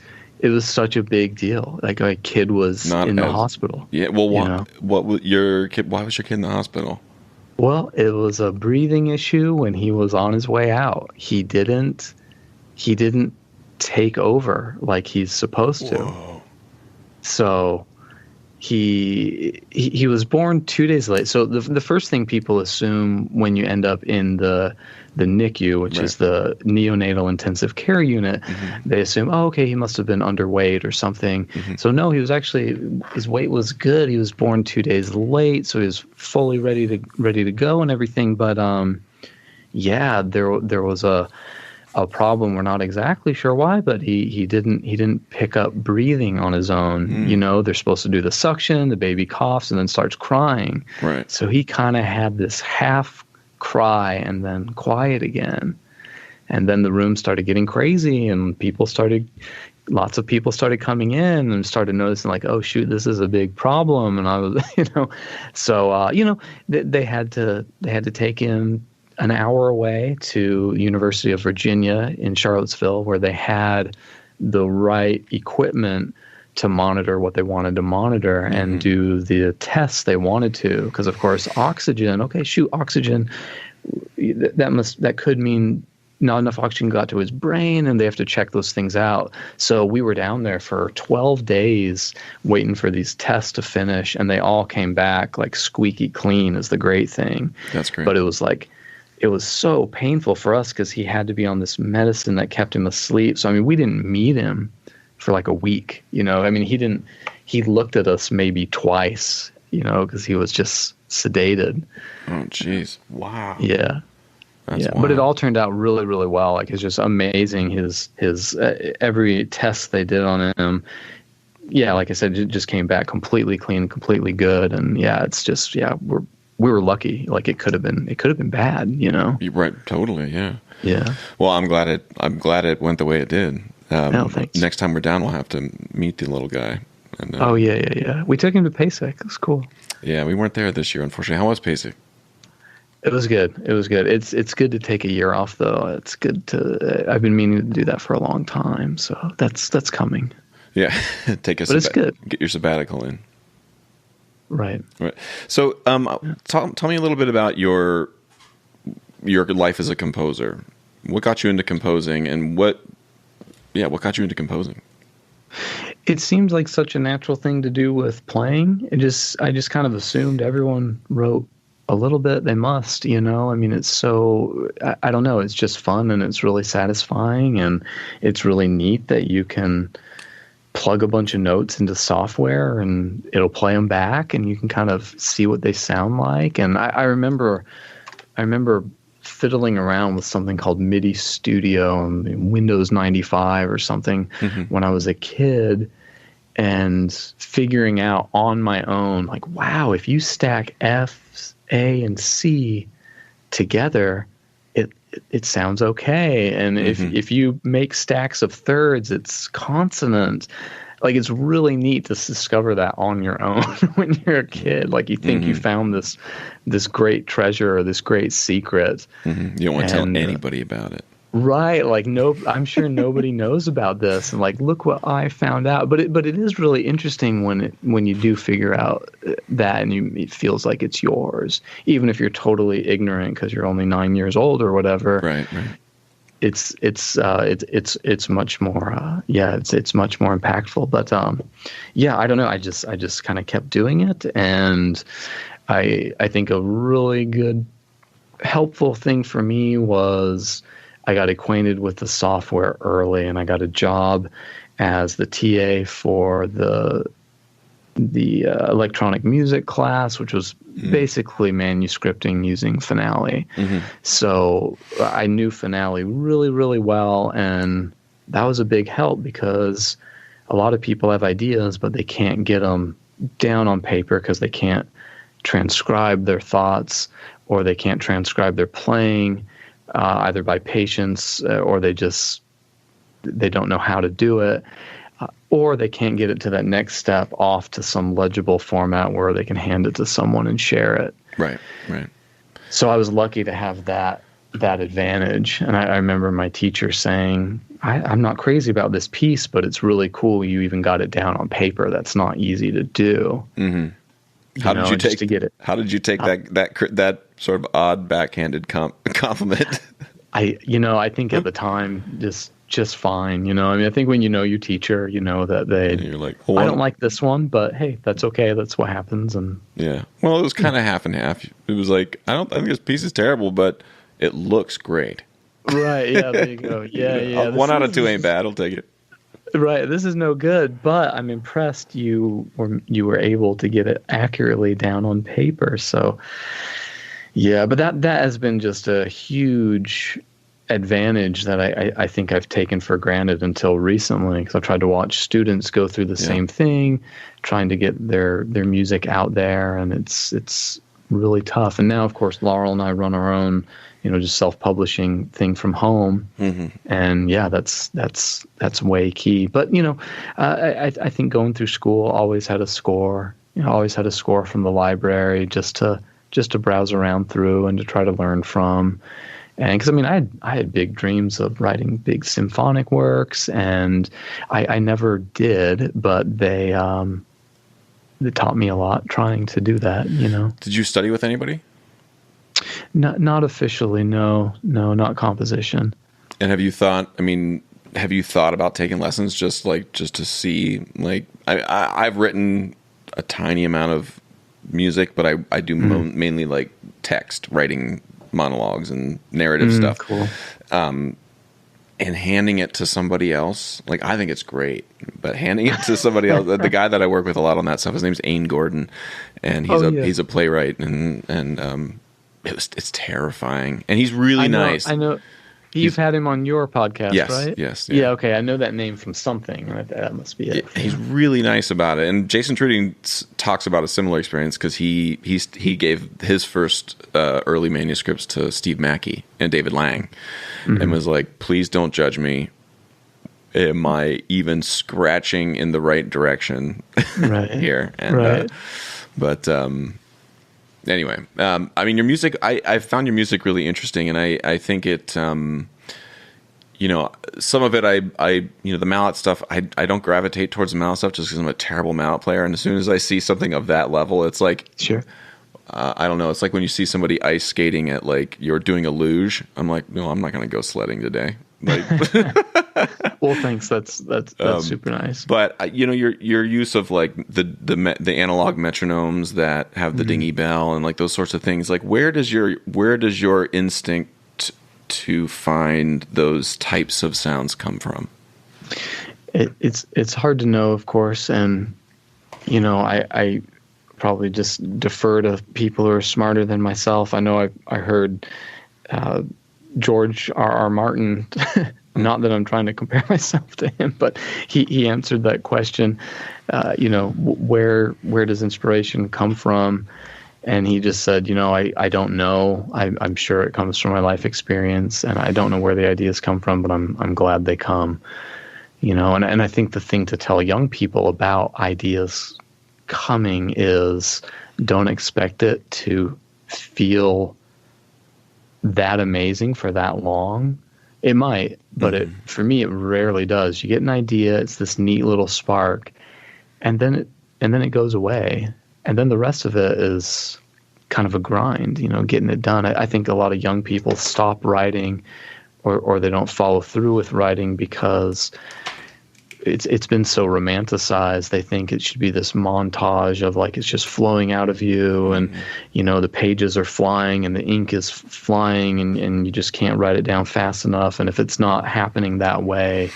was such a big deal. Like my kid was in the hospital. Yeah. Well, what was your kid? Why was your kid in the hospital? Well, it was a breathing issue when he was on his way out. He didn't take over like he's supposed to. Whoa. So he was born 2 days late. So the first thing people assume when you end up in the NICU, which is the neonatal intensive care unit, they assume, oh, okay, he must have been underweight or something. So no, he was actually, his weight was good. He was born 2 days late, so he was fully ready to go and everything. But there was a problem. We're not exactly sure why, but he didn't pick up breathing on his own. They're supposed to do the suction, the baby coughs and then starts crying. Right. So he kind of had this half cry and then quiet again. And then the room started getting crazy and lots of people started coming in and started noticing like, oh shoot, this is a big problem. And I was, they had to take him an hour away to University of Virginia in Charlottesville, where they had the right equipment to monitor what they wanted to monitor and do the tests they wanted to. Because of course, oxygen. Okay, shoot, oxygen. That could mean not enough oxygen got to his brain, and they have to check those things out. So we were down there for 12 days waiting for these tests to finish, and they all came back like squeaky clean is the great thing. That's great. But it was so painful for us because he had to be on this medicine that kept him asleep. So, I mean, we didn't meet him for like a week, you know. I mean, he looked at us maybe twice, you know, because he was just sedated. Oh, jeez. Wow. Yeah. That's yeah, wild. but it all turned out really, really well. Like, it's just amazing. His every test they did on him, yeah, like I said, it just came back completely clean, completely good. And yeah, it's just, yeah, we were lucky. Like, it could have been bad, you know. You're right, totally, yeah. Yeah. Well, I'm glad it went the way it did. No, thanks. Next time we're down, we'll have to meet the little guy. And, Oh yeah. We took him to PASIC. It was cool. Yeah, we weren't there this year, unfortunately. How was PASIC? It was good. It's good to take a year off, though. It's good to. I've been meaning to do that for a long time, so that's coming. Yeah, take a But it's good. Get your sabbatical in. Right. Right. So, tell me a little bit about your life as a composer. What got you into composing, and what got you into composing? It seems like such a natural thing to do with playing. I just kind of assumed everyone wrote a little bit. They must, you know. I mean, it's so, I don't know. It's just fun, and it's really satisfying, and it's really neat that you can plug a bunch of notes into software and it'll play them back, and you can kind of see what they sound like. And I remember fiddling around with something called MIDI Studio on Windows 95 or something when I was a kid, and figuring out on my own, like, wow, if you stack F, A, and C together, it sounds okay. And if you make stacks of thirds, it's consonant. Like, it's really neat to discover that on your own when you're a kid. Like, you think you found this great treasure or this great secret. You don't want to tell anybody about it. Right. Like, no, I'm sure nobody knows about this. And like, look what I found out. But it is really interesting when you do figure out that, and it feels like it's yours, even if you're totally ignorant because you're only 9 years old or whatever. Right. It's much more it's much more impactful. But I don't know. I just kind of kept doing it, and I think a really good helpful thing for me was I got acquainted with the software early, and I got a job as the TA for the electronic music class, which was basically manuscripting using Finale. So I knew Finale really, really well, and that was a big help because a lot of people have ideas, but they can't get them down on paper because they can't transcribe their thoughts, or they can't transcribe their playing, either by patience or they don't know how to do it. Or they can't get it to that next step off to some legible format where they can hand it to someone and share it. Right. So I was lucky to have that advantage. And I remember my teacher saying, I'm not crazy about this piece, but it's really cool you even got it down on paper. That's not easy to do. How did you take it? that sort of odd backhanded compliment? I think at the time, just fine. You know, I mean, I think when you know your teacher, you know that you're like, well, I don't like this one, but hey, that's okay. That's what happens. And yeah, well, it was kind of half and half. It was like, I think this piece is terrible, but it looks great. Right. Yeah. There you go. Yeah. 1 out of 2 ain't bad. I'll take it. Right. This is no good, but I'm impressed you were able to get it accurately down on paper. So yeah, but that has been just a huge advantage that I think I've taken for granted until recently, because I've tried to watch students go through the same thing, trying to get their music out there, and it's really tough. And now, of course, Laurel and I run our own, just self-publishing thing from home, and yeah, that's way key. But I think going through school always had a score. Always had a score from the library just to browse around through and to try to learn from. And because I mean, I had big dreams of writing big symphonic works, and I never did, but they taught me a lot trying to do that. Did you study with anybody? Not officially, no, not composition. And have you thought about taking lessons just to see, like, I've written a tiny amount of music, but I do mainly like text writing, monologues and narrative stuff. Cool. And handing it to somebody else, like, I think it's great, but handing it to somebody else, the guy that I work with a lot on that stuff, his name's Ain Gordon, and he's a playwright, and it's terrifying, and he's really nice. I know. You've had him on your podcast, yes, right? Yes. Yeah, okay. I know that name from something. That must be it. He's really nice about it. And Jason Truding talks about a similar experience because he gave his first early manuscripts to Steve Mackey and David Lang, and was like, please don't judge me. Am I even scratching in the right direction here? And, but anyway, I mean, your music, I found your music really interesting, and I think it, some of it, the mallet stuff, I don't gravitate towards the mallet stuff just because I'm a terrible mallet player. And as soon as I see something of that level, it's like, sure. I don't know. It's like when you see somebody ice skating at, like, you're doing a luge. I'm like, no, I'm not going to go sledding today. Like, well, thanks. That's super nice. But your use of, like, the analog metronomes that have the dingy bell and, like, those sorts of things. Like, where does your instinct to find those types of sounds come from? It's hard to know, of course, and I probably just defer to people who are smarter than myself. I know I heard George R.R. Martin. Not that I'm trying to compare myself to him, but he answered that question. Where does inspiration come from? And he just said, I don't know. I'm sure it comes from my life experience, and I don't know where the ideas come from, but I'm glad they come. And I think the thing to tell young people about ideas coming is don't expect it to feel that amazing for that long. It might, but for me, it rarely does. You get an idea, it's this neat little spark, and then it goes away, and then the rest of it is kind of a grind, getting it done. I think a lot of young people stop writing, or they don't follow through with writing because it's been so romanticized. They think it should be this montage of, like, it's just flowing out of you, and the pages are flying and the ink is flying, and you just can't write it down fast enough. And if it's not happening that way,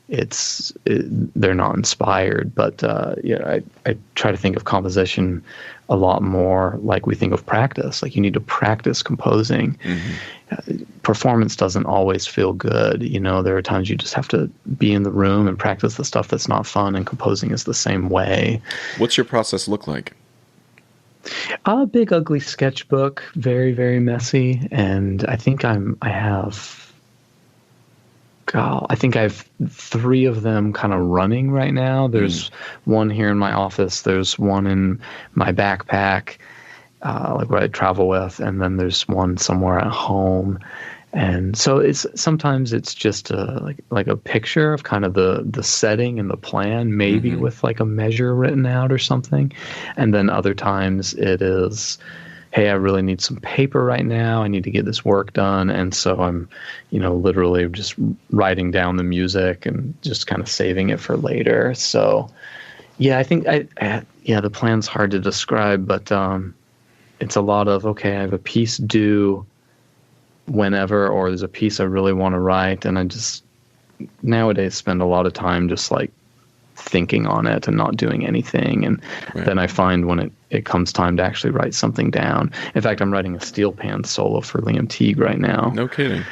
they're not inspired. But I try to think of composition a lot more like we think of practice. Like, you need to practice composing. Performance doesn't always feel good. There are times you just have to be in the room and practice the stuff that's not fun, and composing is the same way. What's your process look like? A big ugly sketchbook, very, very messy, and I think I have 3 of them kind of running right now. There's one here in my office. There's one in my backpack, like what I travel with, and then there's one somewhere at home. And so sometimes it's just like a picture of kind of the setting and the plan, maybe with like a measure written out or something. And then other times it is, hey, I really need some paper right now. I need to get this work done. And so I'm, literally just writing down the music and just kind of saving it for later. So yeah, I think the plan's hard to describe, but it's a lot of, okay, I have a piece due whenever, or there's a piece I really want to write, and I just nowadays spend a lot of time just like thinking on it and not doing anything, and then I find when it comes time to actually write something down. In fact, I'm writing a steel pan solo for Liam Teague right now. No kidding.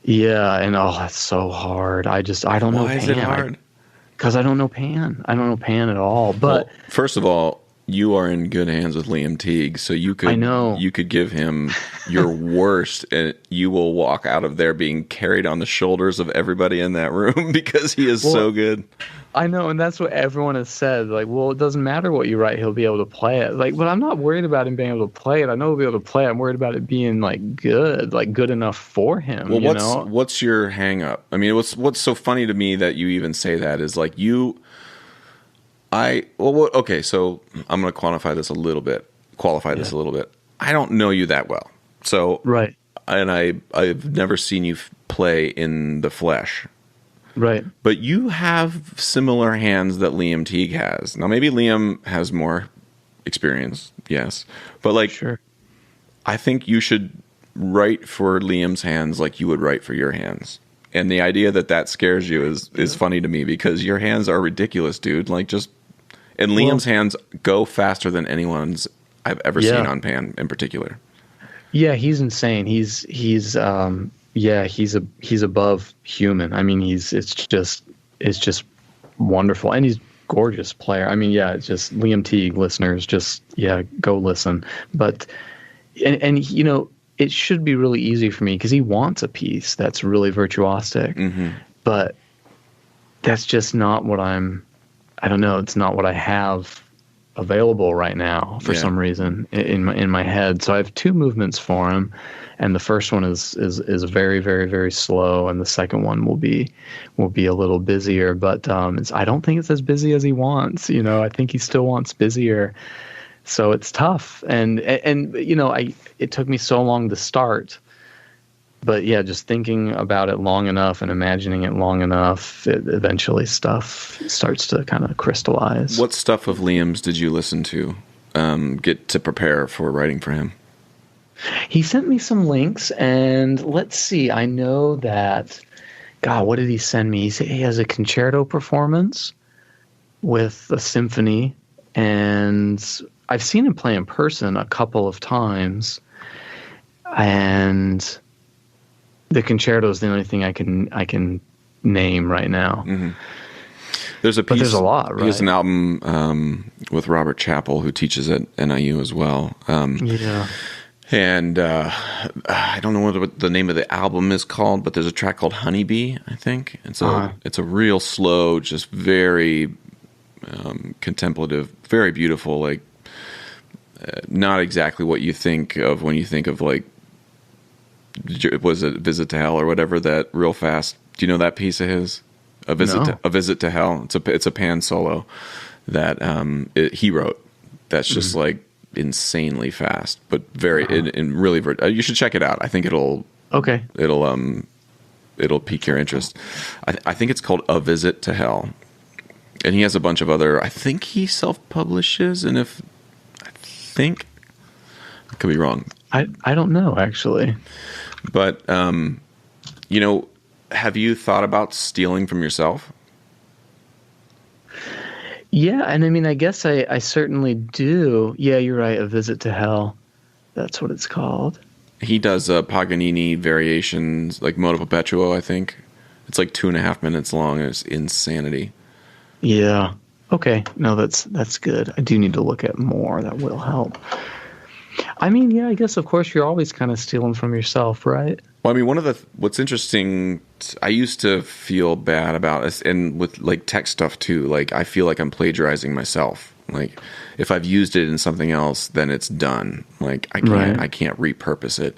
Yeah, and that's so hard. I don't know. Why is it hard? Because I don't know pan. I don't know pan at all. But first of all, you are in good hands with Liam Teague, so I know. you could give him your worst, and you will walk out of there being carried on the shoulders of everybody in that room because he is so good. I know, and that's what everyone has said. Like, well, it doesn't matter what you write; he'll be able to play it. Like, but I'm not worried about him being able to play it. I know he'll be able to play it. I'm worried about it being like good enough for him. Well, what's your hang up? I mean, what's so funny to me that you even say that is like you. Okay, so I'm going to qualify this a little bit. I don't know you that well, so right, and I've never seen you play in the flesh. Right. But you have similar hands that Liam Teague has. Now, maybe Liam has more experience, yes. But, like, sure. I think you should write for Liam's hands like you would write for your hands. And the idea that scares you is funny to me because your hands are ridiculous, dude. Like, and Liam's hands go faster than anyone's I've ever seen on pan in particular. Yeah, he's insane. He's above human. I mean, it's just wonderful, and he's a gorgeous player. I mean, it's just Liam Teague listeners, go listen. But and it should be really easy for me because he wants a piece that's really virtuosic, but that's just not what I don't know. It's not what I have available right now for some reason in my head. So I have two movements for him. And the first one is very, very, very slow, and the second one will be a little busier. But I don't think it's as busy as he wants. I think he still wants busier. So it's tough. And it took me so long to start. But just thinking about it long enough and imagining it long enough, eventually stuff starts to kind of crystallize. What stuff of Liam's did you listen to get to prepare for writing for him? He sent me some links, and let's see. I know that, God, what did he send me? He has a concerto performance with a symphony, and I've seen him play in person a couple of times, and the concerto is the only thing I can name right now. Mm-hmm. There's a piece. But there's a lot, right? He has an album with Robert Chappell, who teaches at NIU as well. And I don't know what the name of the album is called, but there's a track called Honeybee, I think. It's a real slow, just very contemplative, very beautiful, like not exactly what you think of when you think of like, was it Visit to Hell or whatever, that real fast. Do you know that piece of his? A Visit to Hell. It's a pan solo that he wrote. That's just like insanely fast, but very in really. You should check it out. I think it'll pique your interest. I think it's called A Visit to Hell, and he has a bunch of other. I think he self-publishes, and I could be wrong. I don't know actually, but have you thought about stealing from yourself? Yeah, and I mean, I guess I certainly do. Yeah, you're right. A Visit to Hell. That's what it's called. He does Paganini variations, like Moto Perpetuo, I think. It's like 2.5 minutes long, and it's insanity. Yeah. Okay. No, that's good. I do need to look at more. That will help. I mean, yeah, I guess, of course, you're always kind of stealing from yourself, right? Well, I mean, what's interesting, I used to feel bad about this, and with like tech stuff too, like I feel like I'm plagiarizing myself. Like if I've used it in something else, then it's done. Like I can't repurpose it.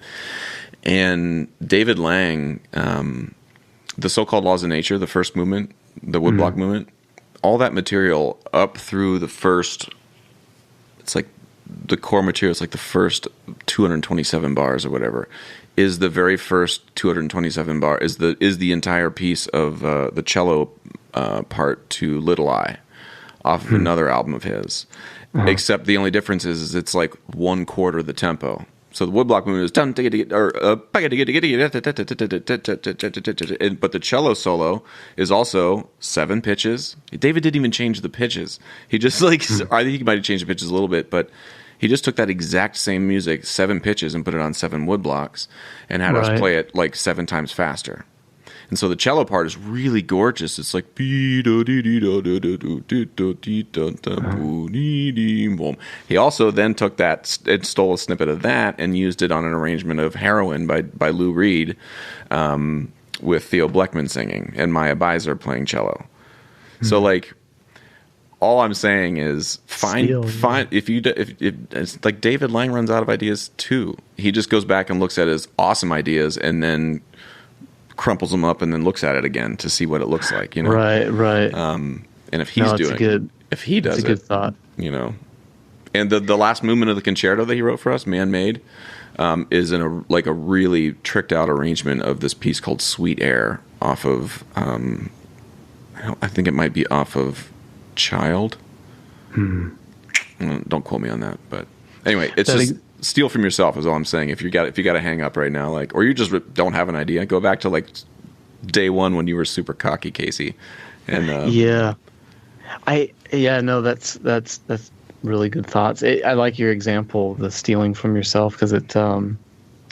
And David Lang, the so-called Laws of Nature, the first movement, the woodblock movement, all that material up through the first, it's like the core material, it's like the first 227 bars or whatever, is the very first 227 bar, is the entire piece of the cello part to Little Eye off of another album of his. Except the only difference is it's like 1/4 the tempo. So the woodblock movement is dun but the cello solo is also 7 pitches. David didn't even change the pitches. He just I think he might have changed the pitches a little bit, but he just took that exact same music, 7 pitches, and put it on 7 woodblocks, and had us play it like 7 times faster. And so the cello part is really gorgeous. It's like he also then took that and stole a snippet of that and used it on an arrangement of Heroine by Lou Reed, with Theo Bleckman singing and Maya Beiser playing cello. So like, all I'm saying is find if it's like David Lang runs out of ideas too. He just goes back and looks at his awesome ideas and then crumples them up and then looks at it again to see what it looks like, you know. Right. And if he's if he does it's a good thought, you know. And the last movement of the concerto that he wrote for us, Man Made, is in a really tricked out arrangement of this piece called Sweet Air off of I think it might be off of Child. Don't quote me on that, but anyway, it's just steal from yourself is all I'm saying. If you got to hang up right now, like, or you just don't have an idea, go back to like day one when you were super cocky, Casey. And that's really good thoughts. I like your example, the stealing from yourself, because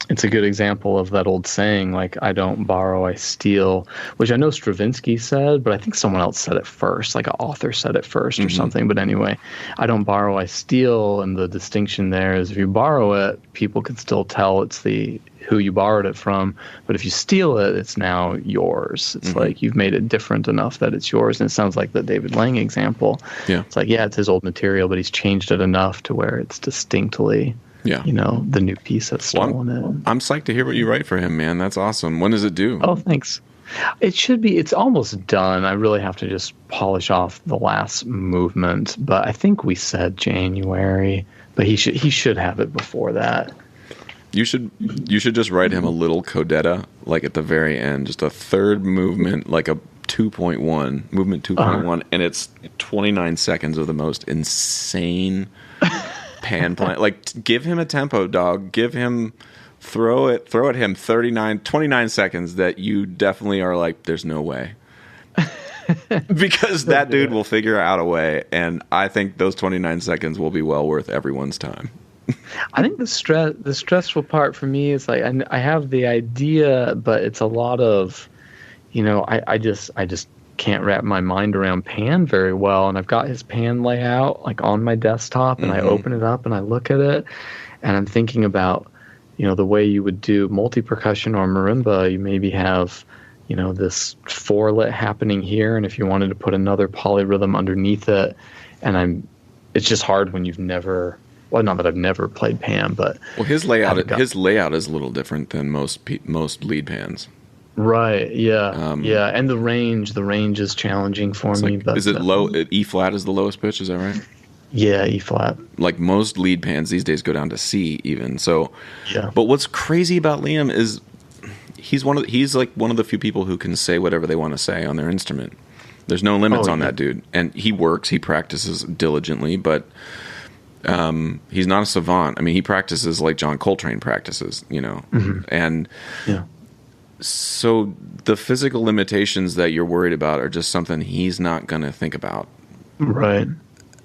it's a good example of that old saying, like, I don't borrow, I steal, which I know Stravinsky said, but I think someone else said it first, like an author said it first or something. But anyway, I don't borrow, I steal. And the distinction there is if you borrow it, people can still tell it's who you borrowed it from. But if you steal it, it's now yours. It's like you've made it different enough that it's yours. And it sounds like the David Lang example. Yeah. It's like, it's his old material, but he's changed it enough to where it's distinctly... you know, the new piece that's stolen it. I'm psyched to hear what you write for him, man. That's awesome. When does it due? Oh, thanks. It's almost done. I really have to just polish off the last movement, but I think we said January, but he should have it before that. You should just write him a little codetta, like at the very end, just a third movement, like a 2.1, movement 2.1, and it's 29 seconds of the most insane pan playing. Like, give him a tempo, dog. Give him, throw at him 29 seconds that you definitely are like, there's no way. Because that dude will figure out a way, and I think those 29 seconds will be well worth everyone's time. I think the stressful part for me is like I have the idea, but it's a lot of, you know, I just can't wrap my mind around pan very well, and I've got his pan layout like on my desktop, and I open it up and I look at it, and I'm thinking about, you know, the way you would do multi-percussion or marimba. You maybe have, you know, this four-lit happening here, and if you wanted to put another polyrhythm underneath it, and it's just hard when you've never, well, not that I've never played pan, but his layout is a little different than most lead pans. Right. Yeah. And the range is challenging for me. But is it low? E flat is the lowest pitch. Is that right? Yeah, E flat. Like most lead pans these days go down to C even. So. Yeah. But what's crazy about Liam is he's like one of the few people who can say whatever they want to say on their instrument. There's no limits on that dude, and he practices diligently, but. He's not a savant. I mean, he practices like John Coltrane practices, you know, and. Yeah. So the physical limitations that you're worried about are just something he's not going to think about. Right.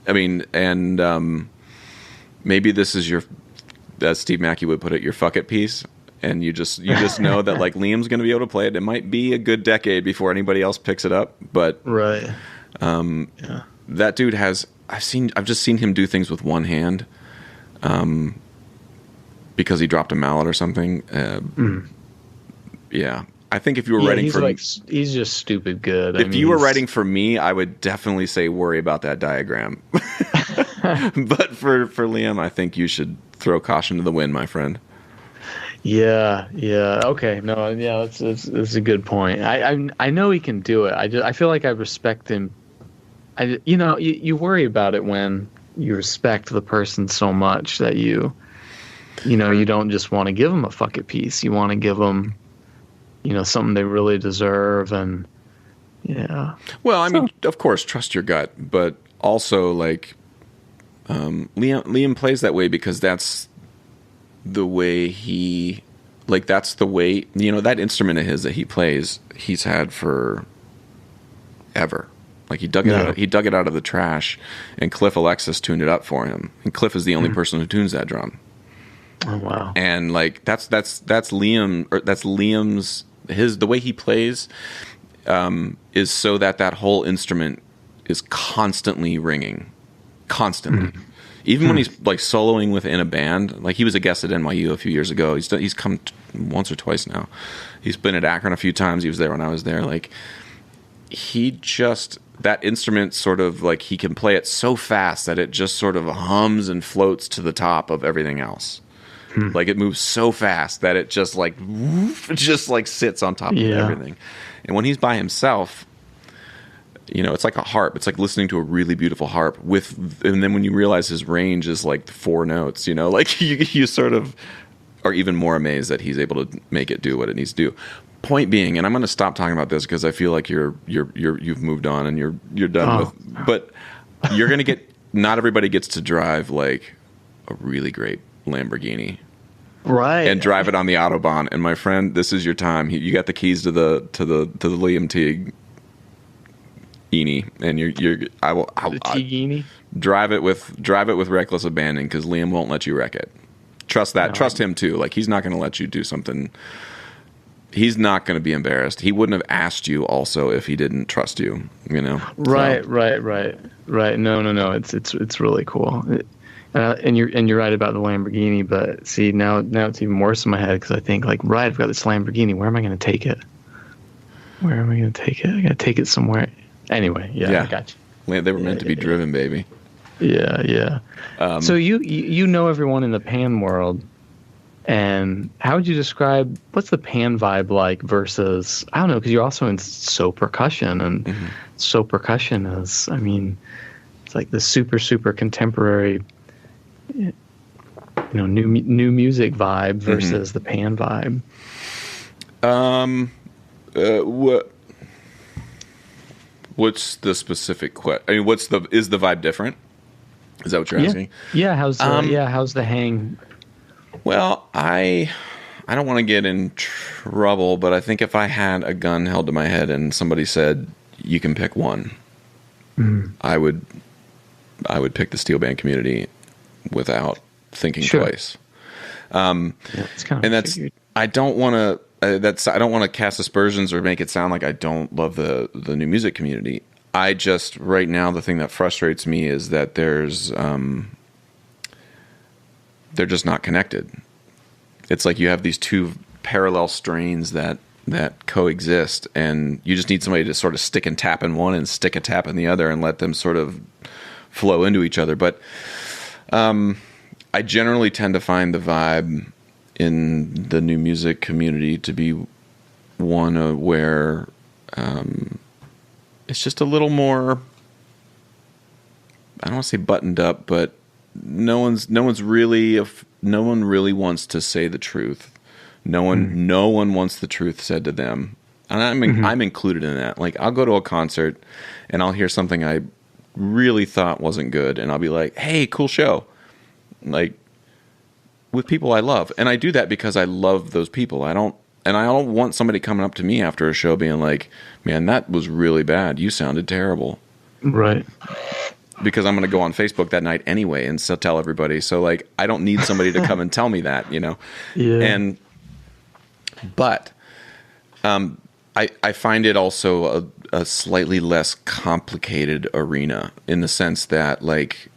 I mean, and maybe this is as Steve Mackey would put it, your fuck it piece. And you just know that like Liam's going to be able to play it. It might be a good decade before anybody else picks it up. But right. That dude I've just seen him do things with one hand because he dropped a mallet or something. Yeah, I think if you were writing for me, he's just stupid good. If you were writing for me, I would definitely say worry about that diagram. But for Liam, I think you should throw caution to the wind, my friend. Yeah. Okay. No. Yeah. That's a good point. I know he can do it. I feel like I respect him. You worry about it when you respect the person so much that you don't just want to give them a fuck it piece. You want to give them, you know, something they really deserve. And yeah. Well, I mean, of course, trust your gut, but also like Liam plays that way because that's the way that's the way, you know, that instrument of his that he plays, he's had for ever. Like he dug it out of the trash, and Cliff Alexis tuned it up for him. And Cliff is the only person who tunes that drum. Oh wow! And like that's Liam, or that's Liam's the way he plays is so that whole instrument is constantly ringing, constantly. Even when he's like soloing within a band, like he was a guest at NYU a few years ago. He's come once or twice now. He's been at Akron a few times. He was there when I was there. Like that instrument sort of like he can play it so fast that it just sort of hums and floats to the top of everything else. Like it moves so fast that it just like sits on top of everything. And when he's by himself, it's like a harp. It's like listening to a really beautiful harp and then when you realize his range is like 4 notes, like you sort of are even more amazed that he's able to make it do what it needs to do. Point being, and I'm going to stop talking about this because I feel like you've moved on and you're done with. But you're going to get. Not everybody gets to drive like a really great Lamborghini, right? And drive it on the Autobahn. And my friend, this is your time. You got the keys to the Liam Teague. And I'll Teague-ini? drive it with reckless abandon because Liam won't let you wreck it. Trust that. No, trust him too. Like he's not going to let you do something. He's not going to be embarrassed. He wouldn't have asked you also if he didn't trust you. Right. No. It's really cool. And you're right about the Lamborghini. But see, now it's even worse in my head because I think like, right, I've got this Lamborghini. Where am I going to take it? I got to take it somewhere. Anyway, I got you. They were meant to be driven, baby. Yeah. So you know everyone in the pan world, and how would you describe what's the pan vibe like versus, I don't know, because you're also in So Percussion, and So Percussion is, I mean, it's like the super contemporary, new music vibe versus the pan vibe. What's the specific question? I mean, is the vibe different? Is that what you're asking? Yeah. How's the hang? Well, I don't want to get in trouble, but I think if I had a gun held to my head and somebody said you can pick one, I would pick the steel band community without thinking twice. It's kind of and that's figured. I don't want to cast aspersions or make it sound like I don't love the new music community. I just, right now, the thing that frustrates me is that they're just not connected. It's like you have these two parallel strains that coexist, and you just need somebody to sort of stick and tap in one and stick a tap in the other and let them sort of flow into each other. But I generally tend to find the vibe in the new music community to be one where it's just a little more, I don't want to say buttoned up, but no one really wants to say the truth. No one wants the truth said to them. And I'm included in that. Like, I'll go to a concert and I'll hear something I really thought wasn't good, and I'll be like, "Hey, cool show." Like, with people I love. And I do that because I love those people. I don't want somebody coming up to me after a show being like, "Man, that was really bad. You sounded terrible." Right. Because I'm going to go on Facebook that night anyway and so tell everybody. So, like, I don't need somebody to come and tell me that, Yeah. But I find it also a slightly less complicated arena in the sense that, like,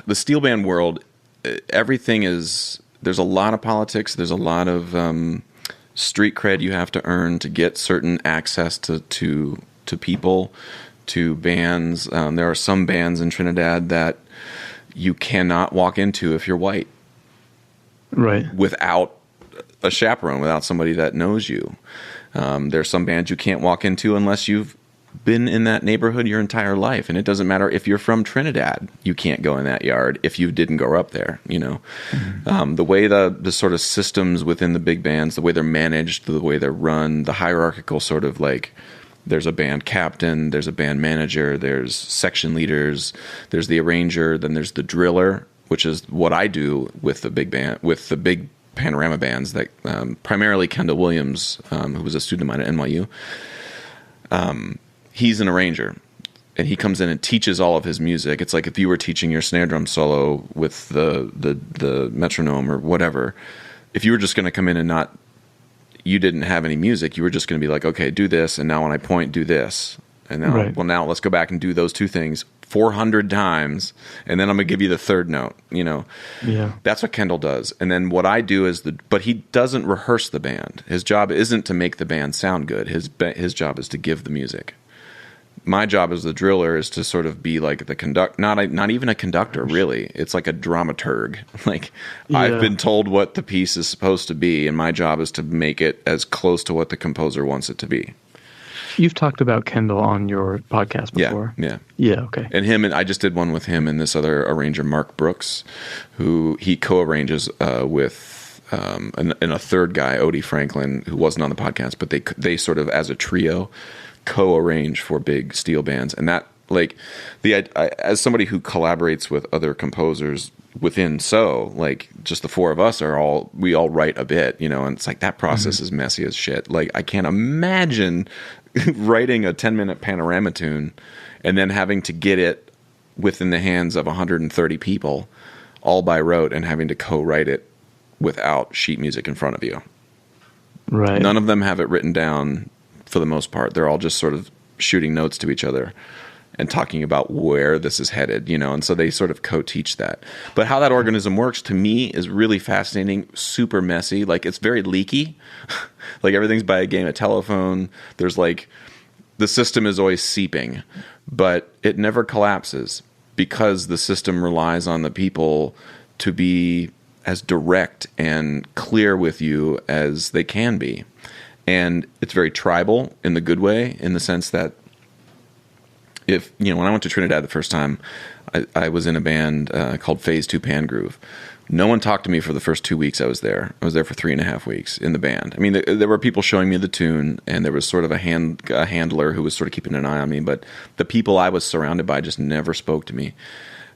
the steel band world, everything is, there's a lot of politics. There's a lot of street cred you have to earn to get certain access to people, to bands. There are some bands in Trinidad that you cannot walk into if you're white. Right. Without a chaperone, without somebody that knows you. There are some bands you can't walk into unless you've been in that neighborhood your entire life. And it doesn't matter if you're from Trinidad, you can't go in that yard if you didn't grow up there, Mm-hmm. The way the sort of systems within the big bands, the way they're managed, the way they're run, the hierarchical sort of, like, there's a band captain, there's a band manager, there's section leaders, there's the arranger, then there's the driller, which is what I do with the big band, with the big panorama bands that primarily Kendall Williams, who was a student of mine at NYU. He's an arranger, and he comes in and teaches all of his music. It's like if you were teaching your snare drum solo with the metronome or whatever. If you were just going to come in and not you didn't have any music. You were just going to be like, okay, do this, and now when I point, do this, and now, Right. well, now let's go back and do those two things 400 times, and then I'm going to give you the third note. Yeah. That's what Kendall does. And then what I do is but he doesn't rehearse the band. His job isn't to make the band sound good. His job is to give the music. My job as the driller is to sort of be like the not even a conductor, really. It's like a dramaturg. Like, I've been told what the piece is supposed to be, and my job is to make it as close to what the composer wants it to be. You've talked about Kendall on your podcast before. Yeah. Okay. And I just did one with him and this other arranger, Mark Brooks, who he co-arranges with and a third guy, Odie Franklin, who wasn't on the podcast, but they sort of, as a trio, co-arrange for big steel bands. And that, like, as somebody who collaborates with other composers within like, just the four of us we all write a bit, and it's like that process is messy as shit. Like, I can't imagine writing a 10-minute panorama tune and then having to get it within the hands of 130 people all by rote and having to co-write it without sheet music in front of you. Right. None of them have it written down for the most part. They're all just sort of shooting notes to each other and talking about where this is headed, and so they sort of co-teach that. But how that organism works, to me, is really fascinating, super messy. Like, it's very leaky. Like, everything's by a game of telephone. There's like, the system is always seeping, but it never collapses because the system relies on the people to be as direct and clear with you as they can be. And it's very tribal in the good way, in the sense that when I went to Trinidad the first time, I was in a band called Phase 2 Pan Groove. No one talked to me for the first 2 weeks I was there. I was there for 3.5 weeks in the band. I mean, there were people showing me the tune, and there was sort of a handler who was sort of keeping an eye on me, but the people I was surrounded by just never spoke to me.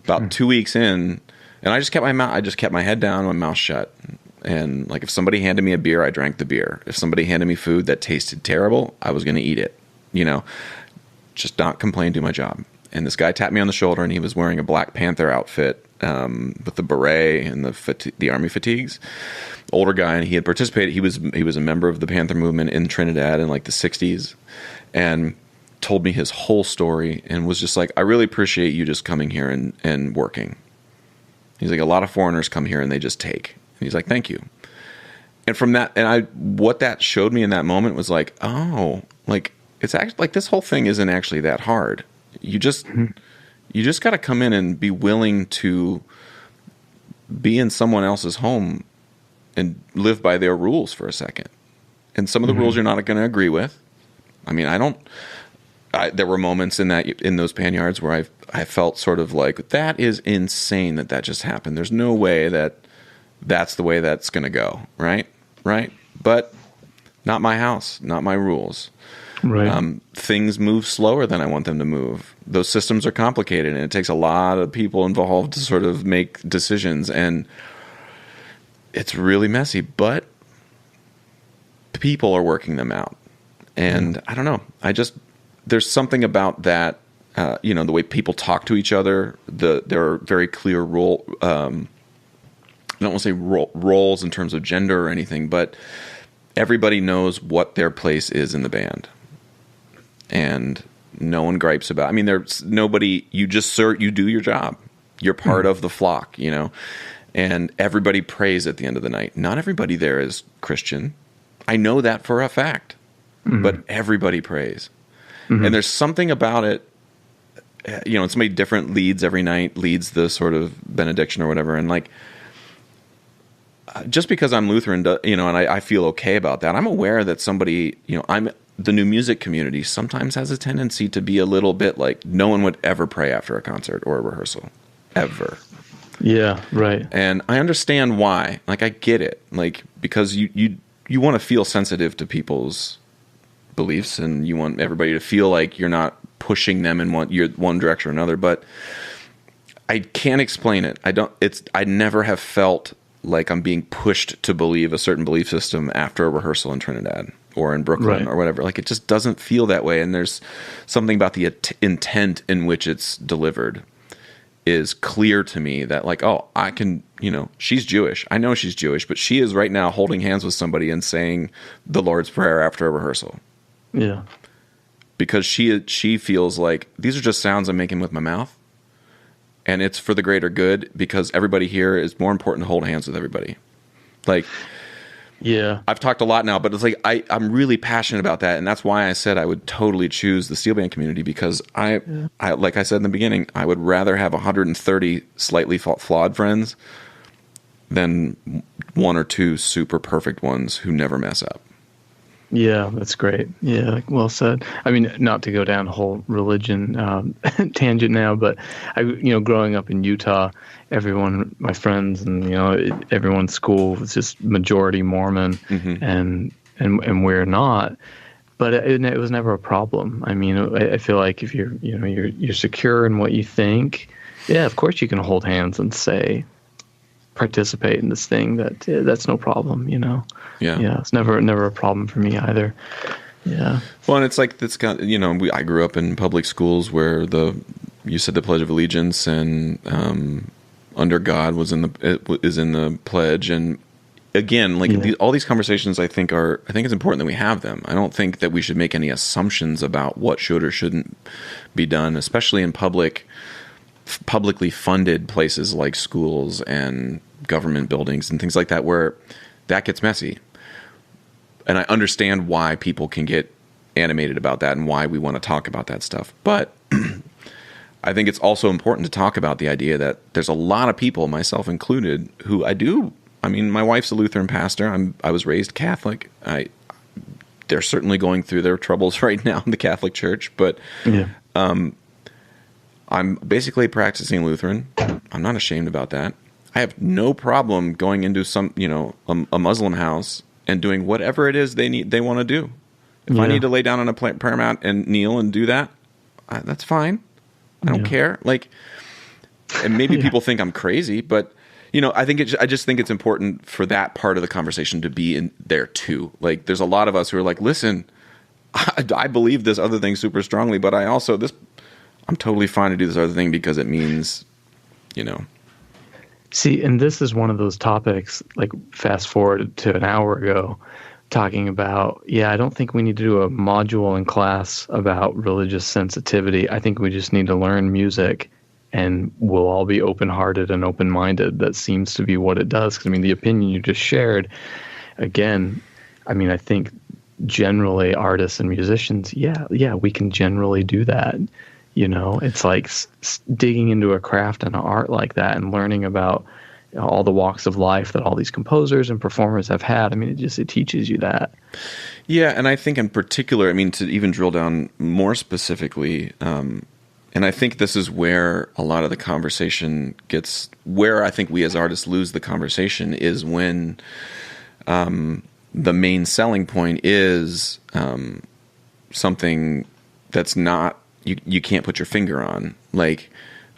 About 2 weeks in, and I just kept my head down, my mouth shut. And like, if somebody handed me a beer, I drank the beer. If somebody handed me food that tasted terrible, I was going to eat it. Just not complain, do my job. And this guy tapped me on the shoulder, and he was wearing a Black Panther outfit with the beret and the army fatigues. Older guy, and he had participated. He was a member of the Panther movement in Trinidad in like the 60s, and told me his whole story, and was just like, I really appreciate you just coming here and working. He's like, a lot of foreigners come here and they just take. And he's like, thank you. And from that, what that showed me in that moment was like, oh, like, it's actually like, this whole thing isn't actually that hard. You just got to come in and be willing to be in someone else's home and live by their rules for a second. And some of the rules you're not going to agree with. I mean, there were moments in those pan-yards where I felt sort of like, that is insane that just happened. There's no way that's the way that's going to go. Right. But not my house, not my rules. Right. Things move slower than I want them to move. Those systems are complicated, and it takes a lot of people involved to sort of make decisions, and it's really messy, but people are working them out. And I don't know. There's something about that, the way people talk to each other, there are very clear role, I don't want to say roles in terms of gender or anything, but everybody knows what their place is in the band. And no one gripes about. I mean, there's nobody. You do your job. You're part of the flock, and everybody prays at the end of the night. Not everybody there is Christian. I know that for a fact, but everybody prays. And there's something about it. Somebody different leads every night, leads the sort of benediction or whatever, and like, just because I'm Lutheran, and I feel okay about that. I'm aware that somebody, the new music community sometimes has a tendency to be a little bit like, no one would ever pray after a concert or a rehearsal, ever. Yeah, right. And I understand why. Like, I get it. Like, because you want to feel sensitive to people's beliefs, and you want everybody to feel like you're not pushing them in one direction or another. But I can't explain it. I never have felt like I'm being pushed to believe a certain belief system after a rehearsal in Trinidad or in Brooklyn or whatever. Like, it just doesn't feel that way. And there's something about the intent in which it's delivered. is clear to me that like, oh, I can, she's Jewish. I know she's Jewish, but she is right now holding hands with somebody and saying the Lord's Prayer after a rehearsal. Yeah. Because she feels like these are just sounds I'm making with my mouth, and it's for the greater good because everybody here is more important to hold hands with everybody. Like, yeah, I've talked a lot now, but it's like I'm really passionate about that, and that's why I said I would totally choose the steel band community because I like I said in the beginning, I would rather have 130 slightly flawed friends than one or two super perfect ones who never mess up. Yeah, that's great. Yeah, well said. I mean, not to go down a whole religion tangent now, but growing up in Utah, everyone, my friends, and everyone's school was just majority Mormon, and we're not. But it was never a problem. I mean, I feel like if you're secure in what you think, yeah, of course you can hold hands and say, participate in this thing. That's no problem. Yeah, it's never a problem for me either. Yeah. Well, and it's like this kind of, I grew up in public schools where you said the Pledge of Allegiance, and under God is in the pledge, and again, like all these conversations, I think it's important that we have them. I don't think that we should make any assumptions about what should or shouldn't be done, especially in publicly funded places like schools and government buildings and things like that, where that gets messy. And I understand why people can get animated about that and why we want to talk about that stuff. But I think it's also important to talk about the idea that there's a lot of people, myself included, who my wife's a Lutheran pastor. I was raised Catholic. They're certainly going through their troubles right now in the Catholic Church, but I'm basically practicing Lutheran. I'm not ashamed about that. I have no problem going into a Muslim house and doing whatever it is they want to do. If I need to lay down on a prayer mat and kneel and do that, that's fine. I don't care. Like, and maybe people think I'm crazy, but I just think it's important for that part of the conversation to be in there too. Like, there's a lot of us who are like, listen, I believe this other thing super strongly, but I'm totally fine to do this other thing because it means, See, and this is one of those topics, like fast forward to an hour ago, talking about, I don't think we need to do a module in class about religious sensitivity. I think we just need to learn music and we'll all be open-hearted and open-minded. That seems to be what it does. Because, the opinion you just shared, again, I think generally artists and musicians, we can generally do that. It's like digging into a craft and an art like that and learning about all the walks of life that all these composers and performers have had. It teaches you that. Yeah, and I think in particular, to even drill down more specifically, and I think this is where a lot of the conversation where I think we as artists lose the conversation is when the main selling point is something that's not, you can't put your finger on, like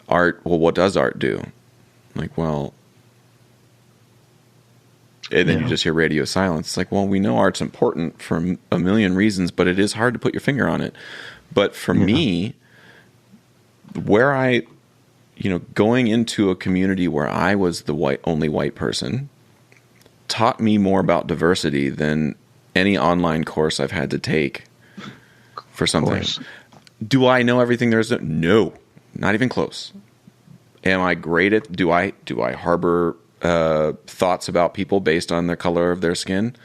art. Well, what does art do? Like, well, and then you just hear radio silence. It's like, well, we know art's important for a million reasons, but it is hard to put your finger on it. But for me, where going into a community where I was the only white person taught me more about diversity than any online course I've had to take for something. Do I know everything there is? No, not even close. Am I great at? Do I harbor thoughts about people based on the color of their skin?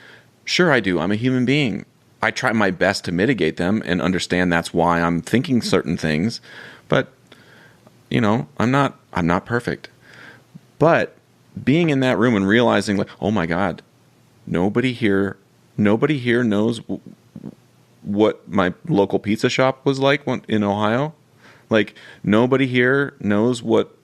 Sure, I do. I'm a human being. I try my best to mitigate them and understand that's why I'm thinking certain things. But I'm not perfect. But being in that room and realizing, like, oh my God, nobody here knows what my local pizza shop was like in Ohio. Like, nobody here knows what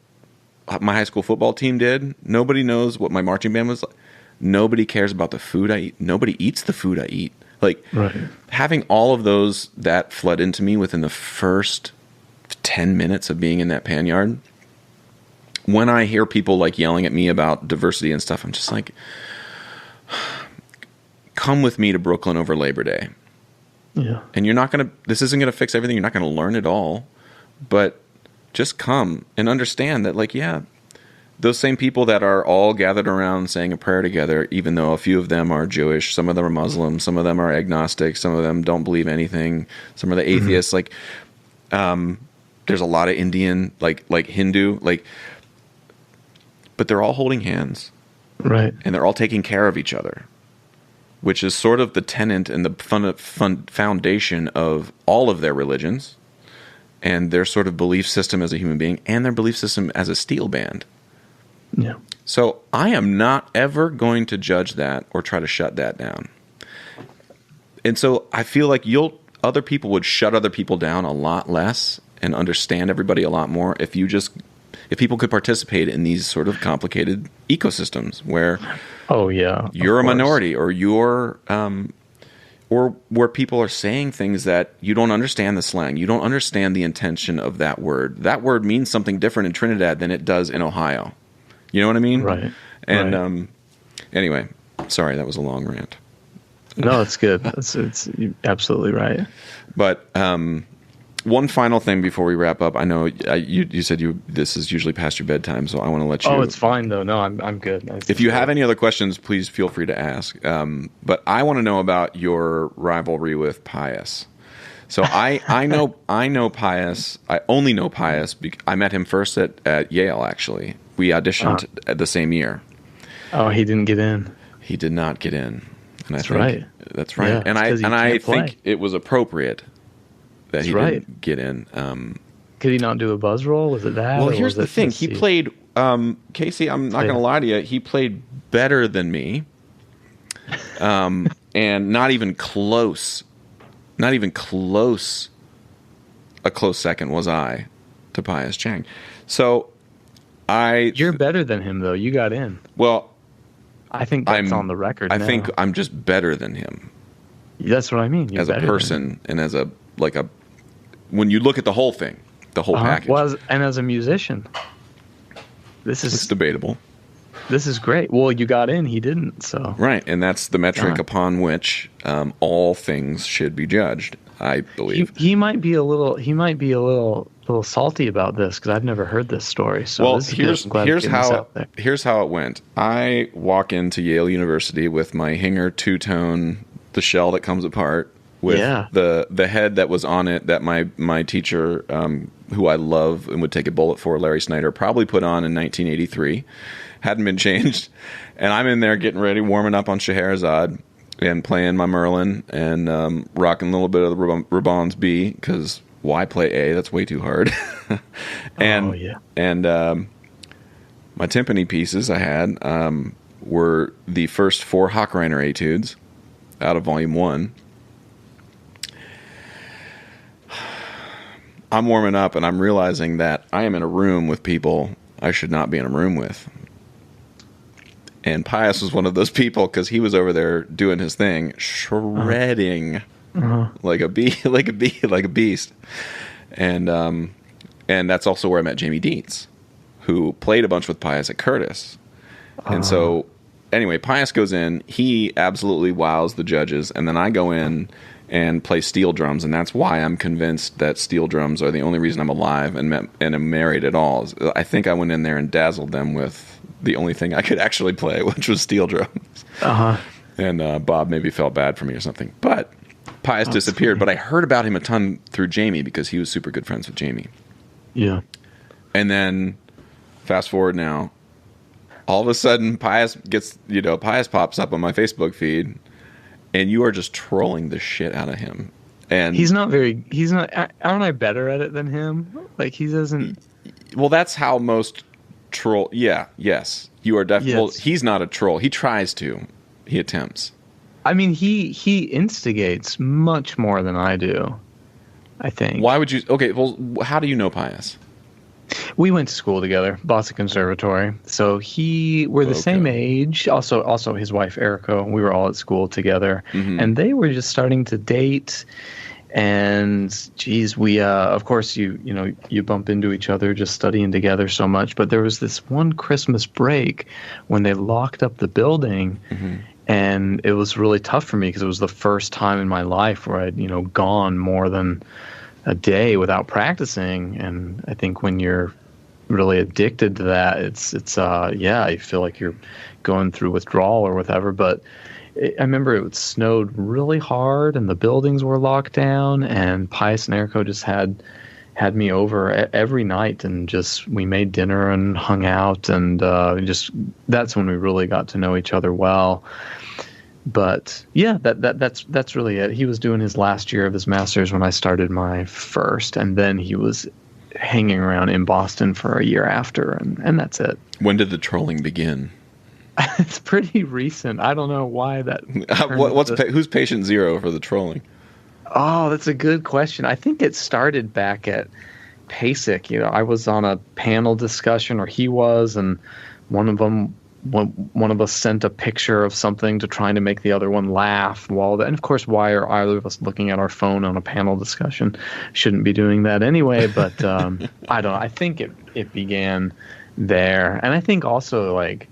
my high school football team did. Nobody knows what my marching band was like. Nobody cares about the food I eat. Nobody eats the food I eat. Like, having all of those that flood into me within the first 10 minutes of being in that pan yard, when I hear people like yelling at me about diversity and stuff, I'm just like, come with me to Brooklyn over Labor Day. Yeah. And this isn't going to fix everything. You're not going to learn it all, but just come and understand that, like, yeah, those same people that are all gathered around saying a prayer together, even though a few of them are Jewish, some of them are Muslim, some of them are agnostic, some of them don't believe anything, some are the atheists. Like, there's a lot of Indian, like Hindu, like, but they're all holding hands, right? And they're all taking care of each other, which is sort of the tenet and the foundation of all of their religions and their sort of belief system as a human being and their belief system as a steel band. Yeah. So I am not ever going to judge that or try to shut that down. And so I feel like other people would shut other people down a lot less and understand everybody a lot more if people could participate in these sort of complicated ecosystems where you're a minority or or where people are saying things that you don't understand the slang. You don't understand the intention of that word. That word means something different in Trinidad than it does in Ohio. You know what I mean? Right. And anyway, sorry, that was a long rant. No, it's good. It's you're absolutely right. But one final thing before we wrap up. I know you said this is usually past your bedtime, so I want to let you. Oh, it's fine though. No, I'm good. If you have any other questions, please feel free to ask. But I want to know about your rivalry with Pius. So I know Pius. I only know Pius. I met him first at Yale. Actually, we auditioned at the same year. Oh, he didn't get in. He did not get in. And That's right. That's right. Yeah, and I think it was appropriate that he didn't get in. Could he not do a buzz roll? Was it that? Well, here's the thing. He played, Casey, I'm not going to lie to you. He played better than me. And not even close. Not even close. A close second was I to Pius Chang. So you're better than him, though. You got in. Well, I think that's on the record. I think I'm just better than him. That's what I mean. You're as a person and as when you look at the whole thing, the whole package. Well, and as a musician, it's debatable. This is great. Well, you got in, he didn't. So right, and that's the metric upon which all things should be judged. I believe he might be a little salty about this because I've never heard this story. So well, here's how it went. I walk into Yale University with my Hinger two-tone, the shell that comes apart, with the head that was on it that my teacher, who I love and would take a bullet for, Larry Snyder, probably put on in 1983, hadn't been changed, and I'm in there getting ready, warming up on Scheherazade and playing my Merlin and rocking a little bit of the Raban's B because why play A? That's way too hard. and my timpani pieces I had were the first 4 Hochreiner etudes out of Volume 1. I'm warming up and I'm realizing that I am in a room with people I should not be in a room with. And Pius was one of those people because he was over there doing his thing, shredding like a beast. And that's also where I met Jamie Dietz, who played a bunch with Pius at Curtis. And so, anyway, Pius goes in, he absolutely wows the judges, and then I go in and play steel drums, and that's why I'm convinced that steel drums are the only reason I'm alive and am married at all. I think I went in there and dazzled them with the only thing I could actually play, which was steel drums. And Bob maybe felt bad for me or something. But Pius disappeared, but I heard about him a ton through Jamie because he was super good friends with Jamie. Yeah. And then fast forward now, all of a sudden Pius pops up on my Facebook feed, and you are just trolling the shit out of him. And aren't I better at it than him? Like, he doesn't. Well, that's how most troll. Yeah. Yes. You are definitely. Well, he's not a troll. He tries to. He attempts. I mean, he instigates much more than I do, I think. Why would you? Okay. Well, how do you know Pius? We went to school together, Boston Conservatory. So we're the same age. Also his wife, Erica, we were all at school together. Mm-hmm. And they were just starting to date. And geez, we, of course, you bump into each other just studying together so much. But there was this one Christmas break when they locked up the building. Mm-hmm. And it was really tough for me because it was the first time in my life where I'd, gone more than a day without practicing. And I think when you're really addicted to that, it's you feel like you're going through withdrawal or whatever. But I remember it snowed really hard and the buildings were locked down, and Pius and Erico just had me over every night, and just we made dinner and hung out, and just that's when we really got to know each other well. But yeah, that's really it. He was doing his last year of his master's when I started my first, and then he was hanging around in Boston for a year after, and that's it. When did the trolling begin? It's pretty recent. I don't know why that. Who's patient zero for the trolling? Oh, that's a good question. I think it started back at PASIC. I was on a panel discussion, or he was, and one of us sent a picture of something to trying to make the other one laugh. And of course, why are either of us looking at our phone on a panel discussion? Shouldn't be doing that anyway. But I don't know. I think it began there, and I think also like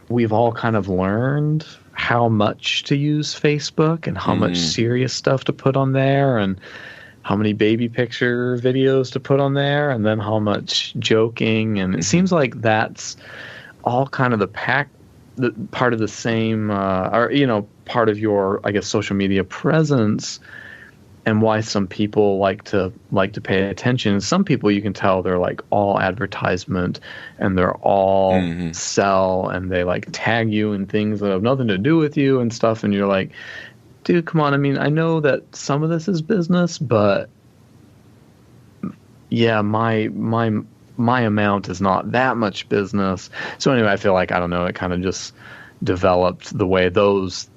we've all kind of learned how much to use Facebook and how much serious stuff to put on there, and how many baby picture videos to put on there, and then how much joking. And it seems like that's all kind of the part of the same, part of your, I guess, social media presence, and why some people like to pay attention. Some people, you can tell they're like all advertisement, and they're all sell, and they like tag you in things that have nothing to do with you and stuff. And you're like, dude, come on. I mean, I know that some of this is business, but yeah, my amount is not that much business. So anyway, I feel like, I don't know, it kind of just developed the way those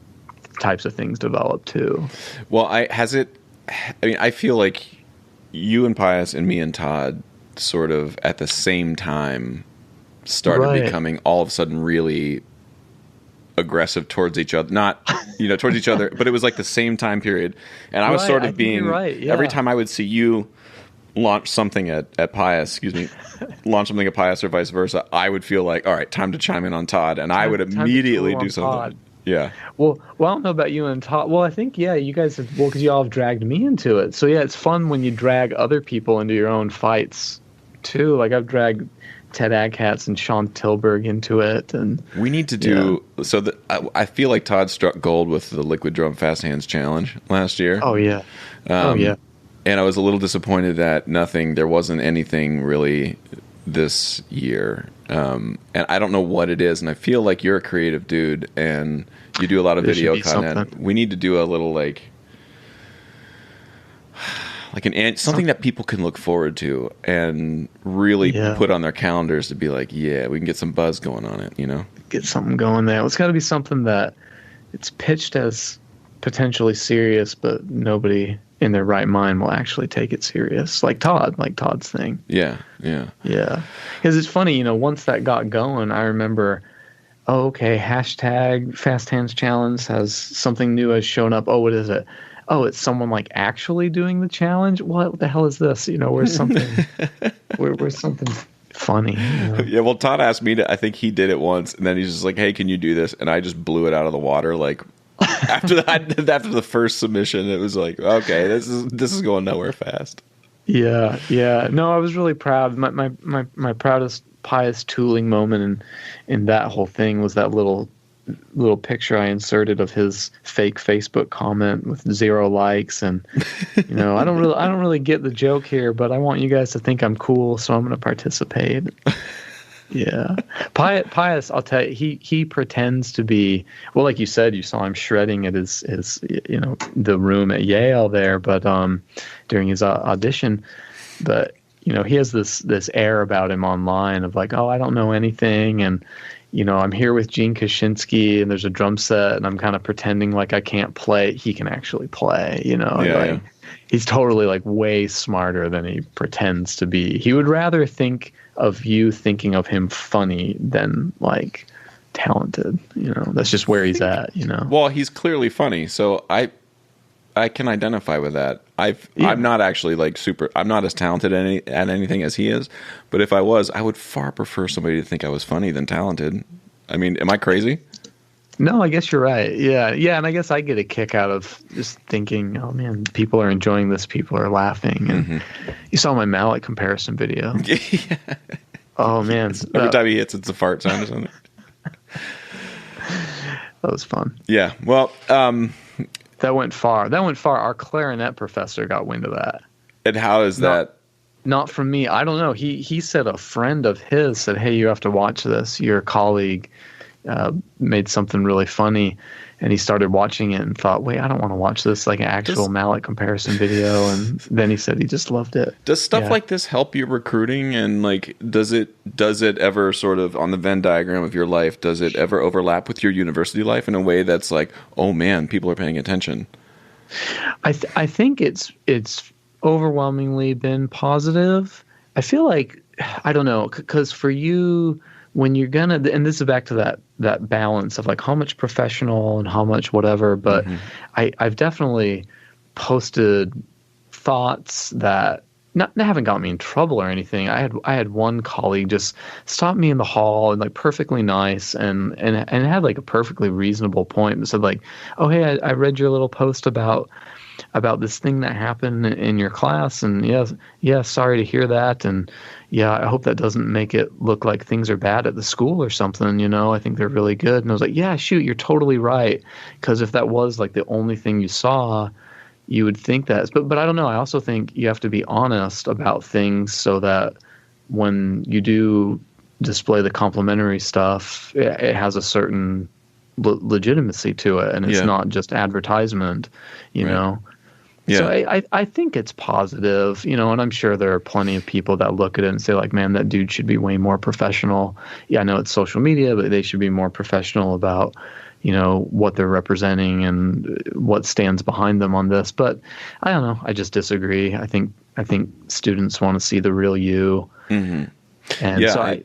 types of things develop too. Well, I feel like you and Pius and me and Todd sort of at the same time started becoming all of a sudden really aggressive towards each other. Not, towards each other, but it was like the same time period. And I was sort of being, every time I would see you launch something at Pius, launch something at Pius or vice versa, I would feel like, all right, time to chime in on Todd. And I would immediately do something. Todd. Yeah. Well, I don't know about you and Todd. Well, I think, you guys have, because you all have dragged me into it. So, it's fun when you drag other people into your own fights, too. Like, I've dragged Ted Aghatz and Sean Tilburg into it. And we need to do, I feel like Todd struck gold with the Liquid Drum Fast Hands Challenge last year. Oh, yeah. And I was a little disappointed that there wasn't anything really this year. And I don't know what it is. And I feel like you're a creative dude and you do a lot of video content. Something. We need to do a little something that people can look forward to and really put on their calendars to be like, yeah, we can get some buzz going on it, Get something going there. It's got to be something that it's pitched as potentially serious, but nobody in their right mind will actually take it serious, like Todd's thing. Yeah. Because it's funny, once that got going, I remember, hashtag Fast Hands Challenge has something new has shown up. Oh, what is it? Oh, it's someone like actually doing the challenge. What the hell is this? Where's something, where's something funny? Yeah. Well, Todd asked me I think he did it once, and then he's just like, hey, can you do this? And I just blew it out of the water, like. After the first submission, it was like, okay, this is going nowhere fast. Yeah. No, I was really proud. My proudest Pius tooling moment in that whole thing was that little picture I inserted of his fake Facebook comment with 0 likes, and I don't really get the joke here, but I want you guys to think I'm cool, so I'm going to participate. Yeah. Pius, I'll tell you, he pretends to be, well, like you said, you saw him shredding at his the room at Yale there, but during his audition, but he has this air about him online of like, oh, I don't know anything, and I'm here with Gene Kaczynski, and there's a drum set, and I'm kind of pretending like I can't play. He can actually play, Yeah. He's totally like way smarter than he pretends to be. He would rather think of you thinking of him funny than like talented. That's just where he's at. Well, he's clearly funny, so I can identify with that. I'm not actually like super. I'm not as talented at anything as he is. But if I was, I would far prefer somebody to think I was funny than talented. I mean, am I crazy? No, I guess you're right. Yeah. Yeah. And I guess I get a kick out of just thinking, oh man, people are enjoying this. People are laughing. And you saw my mallet comparison video. Yeah. Oh man. Every time he hits, it's a fart sound or something. That was fun. Yeah. Well, That went far. Our clarinet professor got wind of that. and how is that? Not from me. I don't know. He said a friend of his said, "Hey, you have to watch this. Your colleague made something really funny," and he started watching it and thought, "Wait, I don't want to watch this like an actual mallet comparison video." And then he said he just loved it. Does stuff like this help your recruiting? And like, does it ever sort of on the Venn diagram of your life? Does it ever overlap with your university life in a way that's like, oh man, people are paying attention? I think it's overwhelmingly been positive. I feel like, I don't know, because for you, when you're gonna, and this is back to that balance of like how much professional and how much whatever, but I've definitely posted thoughts that haven't got me in trouble or anything. I had one colleague just stop me in the hall and like perfectly nice and had like a perfectly reasonable point and said like, oh hey, I read your little post about this thing that happened in your class, and yeah, sorry to hear that, and yeah, I hope that doesn't make it look like things are bad at the school or something, I think they're really good. And I was like, yeah, shoot, you're totally right, because if that was like the only thing you saw, you would think that. But I don't know, I also think you have to be honest about things so that when you do display the complimentary stuff, it has a certain legitimacy to it, and it's not just advertisement, you know. Yeah. So I think it's positive, and I'm sure there are plenty of people that look at it and say like, man, that dude should be way more professional. Yeah, I know it's social media, but they should be more professional about, what they're representing and what stands behind them on this. But I don't know. I just disagree. I think students want to see the real you. Mm-hmm. And yeah, so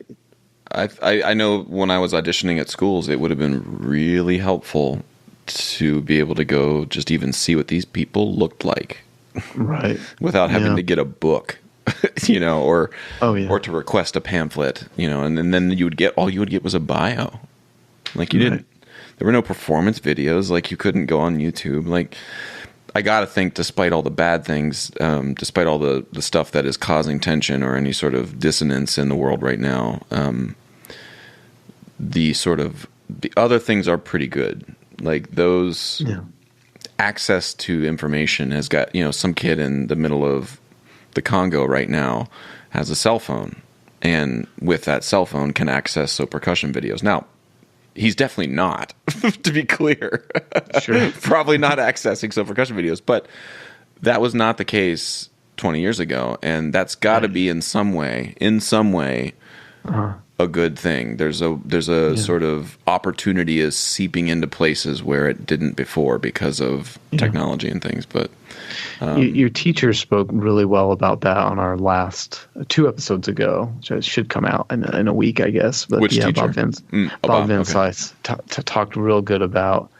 I know when I was auditioning at schools, it would have been really helpful to be able to go just even see what these people looked like, right? Without having to get a book, or to request a pamphlet, and then all you would get was a bio. Like you didn't. There were no performance videos. Like you couldn't go on YouTube. Like I gotta think, despite all the bad things, despite all the stuff that is causing tension or any sort of dissonance in the world right now, the other things are pretty good. Like those access to information has got, some kid in the middle of the Congo right now has a cell phone, and with that cell phone can access percussion videos. Now, he's definitely not, to be clear. Sure. Probably not accessing percussion videos, but that was not the case 20 years ago, and that's got to be in some way, a good thing. There's a sort of opportunity is seeping into places where it didn't before because of technology and things. But your teacher spoke really well about that on our last 2 episodes ago, which should come out in a week, I guess. But which teacher? Bob Vince talked real good about,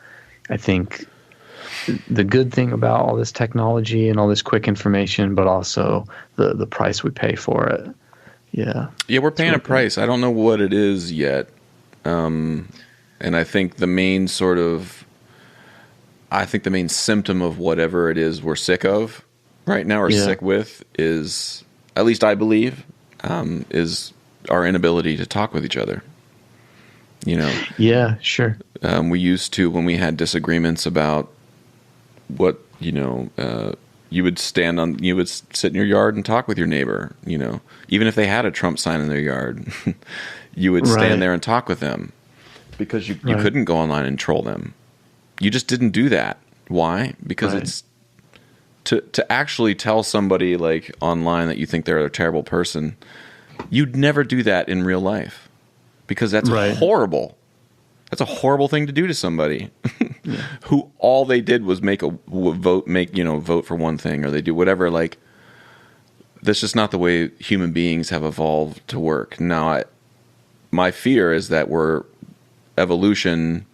I think, the good thing about all this technology and all this quick information, but also the price we pay for it. Yeah, we're paying a price. I don't know what it is yet, and I think the main symptom of whatever it is we're sick of right now, or sick with, is, at least I believe, is our inability to talk with each other. Yeah, sure. We used to, when we had disagreements about what you would sit in your yard and talk with your neighbor, even if they had a Trump sign in their yard, you would stand there and talk with them because you couldn't go online and troll them. You just didn't do that. Why? Because it's to actually tell somebody like online that you think they're a terrible person. You'd never do that in real life because that's horrible. That's a horrible thing to do to somebody who all they did was vote for one thing, or they do whatever. Like, that's just not the way human beings have evolved to work. Now, my fear is that evolution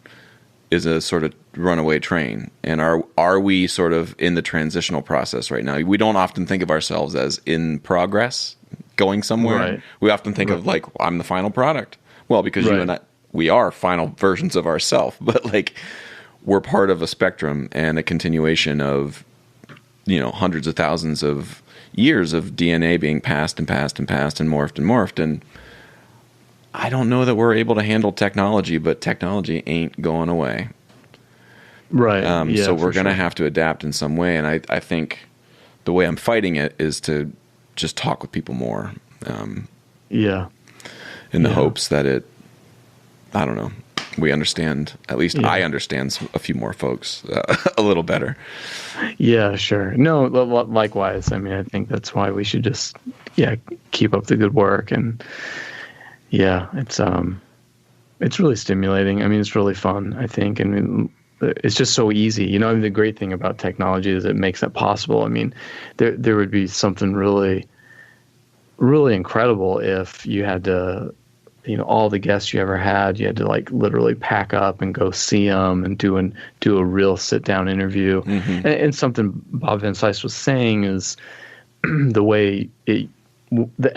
is a sort of runaway train, and are we sort of in the transitional process right now? We don't often think of ourselves as in progress, going somewhere. Right. We often think of like, I'm the final product. Well, because you and I, we are final versions of ourselves, but like we're part of a spectrum and a continuation of, hundreds of thousands of years of DNA being passed and passed and passed and morphed. And I don't know that we're able to handle technology, but technology ain't going away. Right. So we're going to have to adapt in some way. And I think the way I'm fighting it is to just talk with people more. In the hopes that I don't know, we understand, at least I understand a few more folks a little better. Yeah, sure. No, likewise. I mean, I think that's why we should just, keep up the good work. And it's really stimulating. I mean, it's really fun, I think. And it's just so easy. I mean, the great thing about technology is it makes that possible. I mean, there would be something really, really incredible if you had to, all the guests you ever had, you had to like literally pack up and go see them and do a real sit down interview. Mm-hmm. And something Bob Van Cise was saying is the way the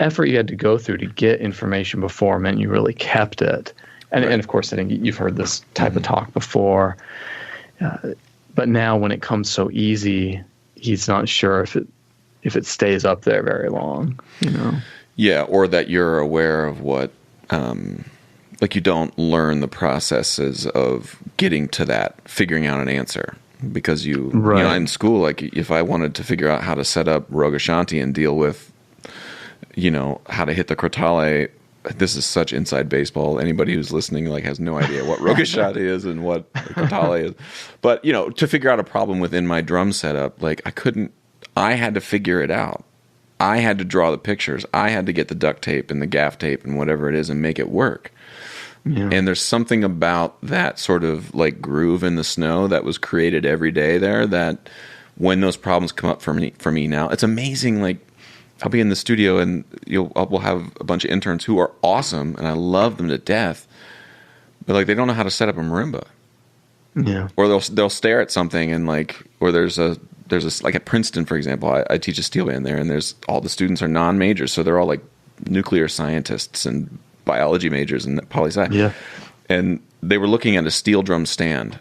effort you had to go through to get information before meant you really kept it. And of course, I think you've heard this type of talk before. But now when it comes so easy, he's not sure if it stays up there very long, Yeah, or that you're aware of what, like you don't learn the processes of getting to that, figuring out an answer. Because in school, like if I wanted to figure out how to set up Rogue Ashanti and deal with, how to hit the crotale, this is such inside baseball. Anybody who's listening like has no idea what Rogue Ashanti is and what the crotale is. But, to figure out a problem within my drum setup, like I had to figure it out. I had to draw the pictures. I had to get the duct tape and the gaff tape and whatever it is and make it work. Yeah. And there's something about that sort of like groove in the snow that was created every day there that when those problems come up for me now, it's amazing. Like I'll be in the studio and we'll have a bunch of interns who are awesome and I love them to death, but like they don't know how to set up a marimba. Yeah. Or they'll stare at something and or there's a like at Princeton, for example, I teach a steel band there, and there's all the students are non-majors, so they're all like nuclear scientists and biology majors and poli-sci. Yeah. And they were looking at a steel drum stand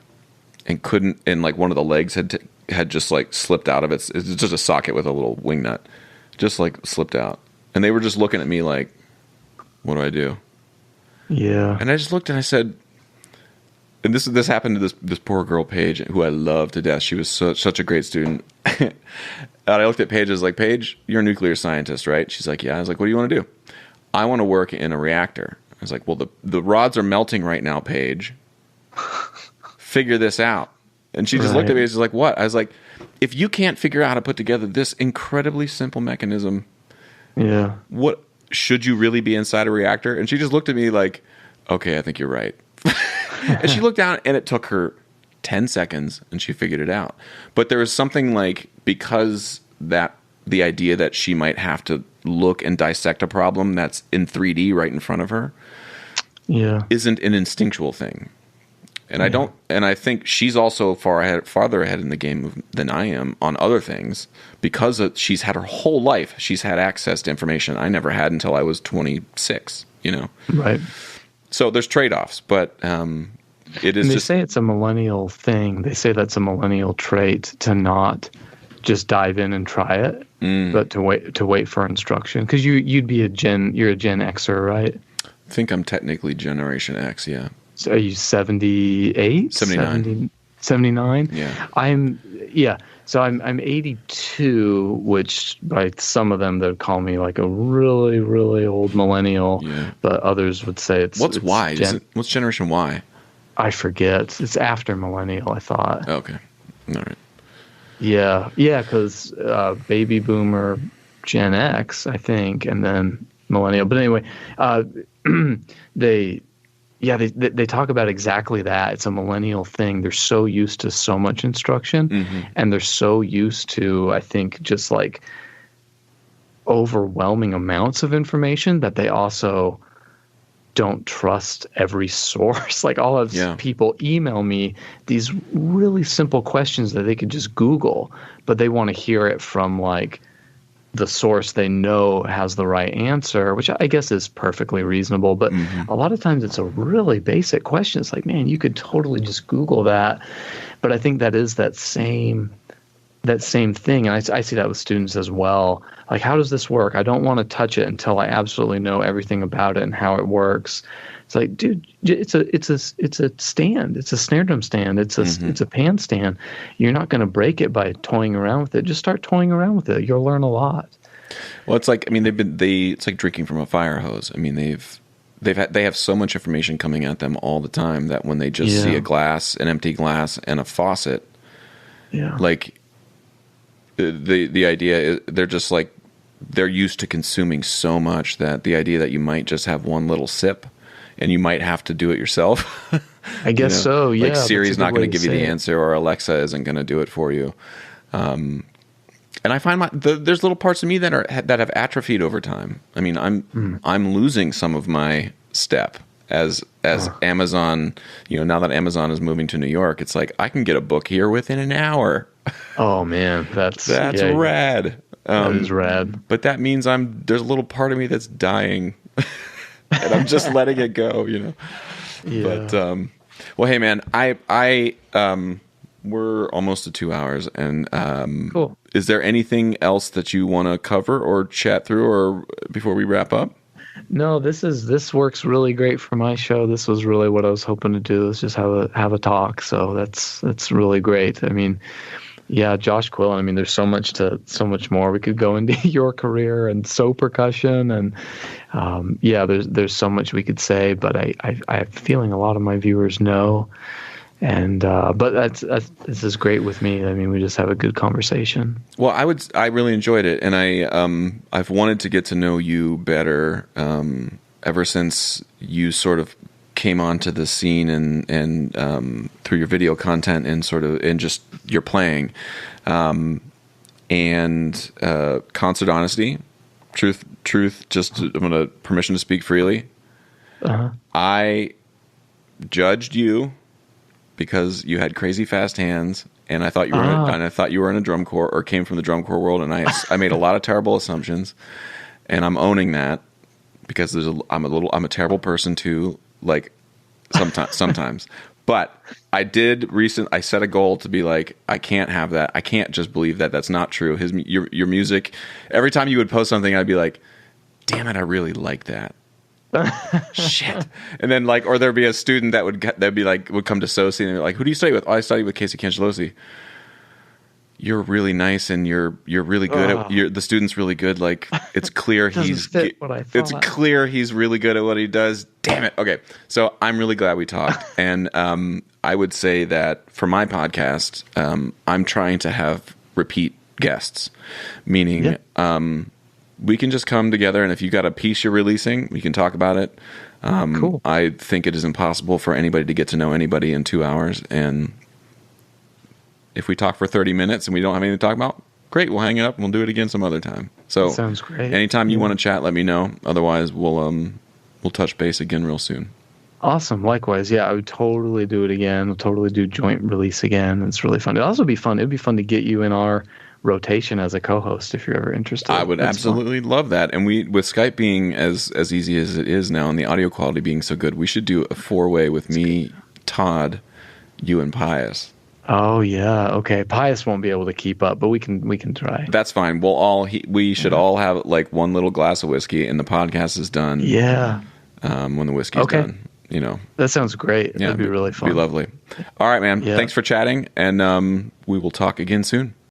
and couldn't, and like one of the legs had just like slipped out of it. It's just a socket with a little wing nut, just like slipped out. And they were just looking at me like, what do I do? Yeah. And I just looked and I said, and this happened to this poor girl, Paige, who I love to death. She was such a great student. And I looked at Paige, I was like, Paige, you're a nuclear scientist, right? She's like, yeah. I was like, what do you want to do? I want to work in a reactor. I was like, well, the rods are melting right now, Paige. Figure this out. And she just looked at me and was like, what? I was like, if you can't figure out how to put together this incredibly simple mechanism, what should you really be inside a reactor? And she just looked at me like, okay, I think you're right. And she looked down, and it took her 10 seconds, and she figured it out. But there was something like, because the idea that she might have to look and dissect a problem that's in 3D right in front of her isn't an instinctual thing. And I think she's also farther ahead in the game than I am on other things, because she's had her whole life, she's had access to information I never had until I was 26, Right. So there's trade-offs, but it is. And they say it's a millennial thing. They say that's a millennial trait to not just dive in and try it, but to wait for instruction. Because you're a Gen Xer, right? I think I'm technically Generation X. Yeah. So are you 78? 79. 79? Yeah. So I'm 82, which by some of them they'd call me like a really, really old millennial. Yeah. But others would say it's what's Y? What's Generation Y? I forget. It's after millennial, I thought. Okay. All right. Yeah, because baby boomer, Gen X, I think, and then millennial. But anyway, they talk about exactly that. It's a millennial thing. They're so used to so much instruction, and they're so used to, I think, just like overwhelming amounts of information that they also don't trust every source. Like all of people email me these really simple questions that they could just Google, but they want to hear it from like the source they know has the right answer, which I guess is perfectly reasonable. But a lot of times it's a really basic question. It's like, man, you could totally just Google that. But I think that is that same thing. And I see that with students as well. Like, how does this work? I don't want to touch it until I absolutely know everything about it and how it works. It's like, dude, it's a stand. It's a snare drum stand. It's a pan stand. You're not going to break it by toying around with it. Just start toying around with it. You'll learn a lot. Well, it's like, I mean, it's like drinking from a fire hose. I mean, they have so much information coming at them all the time that when they just see an empty glass and a faucet, like the idea is they're just like, they're used to consuming so much that the idea that you might just have one little sip and you might have to do it yourself. I guess so. Yeah. Like Siri's not going to give you the answer, or Alexa isn't going to do it for you. And I find there's little parts of me that have atrophied over time. I mean, I'm losing some of my step as Amazon. Now that Amazon is moving to New York, it's like I can get a book here within an hour. Oh man, that's rad. That is rad. But that means there's a little part of me that's dying, and I'm just letting it go. Yeah. But well, hey man, we're almost to 2 hours, and cool. Is there anything else that you want to cover or chat through, or before we wrap up? No, this works really great for my show. This was really what I was hoping to do, is just have a talk. So that's really great. I mean, yeah, Josh Quillen. I mean, there's so much more we could go into your career and Percussion, and there's so much we could say. But I have a feeling a lot of my viewers know. And but this is great with me. I mean, we just have a good conversation. Well, I really enjoyed it, and I've wanted to get to know you better ever since you sort of came onto the scene and through your video content and just your playing, and concert honesty, truth. Just I'm gonna permission to speak freely. I judged you because you had crazy fast hands, and I thought you were in a drum corps or came from the drum corps world, and I made a lot of terrible assumptions, and I'm owning that because I'm a terrible person too, like sometimes. But I set a goal to be like, I can't have that. I can't just believe that. That's not true. Your music, every time you would post something, I'd be like, damn it, I really like that. Shit. And then or there'd be a student that would come to Soci and they're like, who do you study with? Oh, I study with Casey Cangelosi. You're really nice and you're really good the student's really good. Like, it's clear it's clear he's really good at what he does. Damn it. Okay. So I'm really glad we talked. And I would say that for my podcast, I'm trying to have repeat guests, meaning we can just come together, and if you got a piece you're releasing, we can talk about it. Cool. I think it is impossible for anybody to get to know anybody in 2 hours, and if we talk for 30 minutes and we don't have anything to talk about, great, we'll hang it up and we'll do it again some other time. So that sounds great. Anytime you want to chat, let me know. Otherwise, we'll touch base again real soon. Awesome. Likewise. Yeah, I would totally do it again. We'll totally do joint release again. It's really fun. It'd also be fun. It'd be fun to get you in our rotation as a co-host if you're ever interested. I would absolutely love that. And with Skype being as easy as it is now and the audio quality being so good, we should do a 4-way with me, Todd, you, and Pius. Oh yeah, okay. Pius won't be able to keep up, but we can try. That's fine. We should all have like one little glass of whiskey, and the podcast is done. Yeah. When the whiskey's done, That sounds great. Yeah, that'd be really fun. Be lovely. All right, man. Yeah. Thanks for chatting, and we will talk again soon.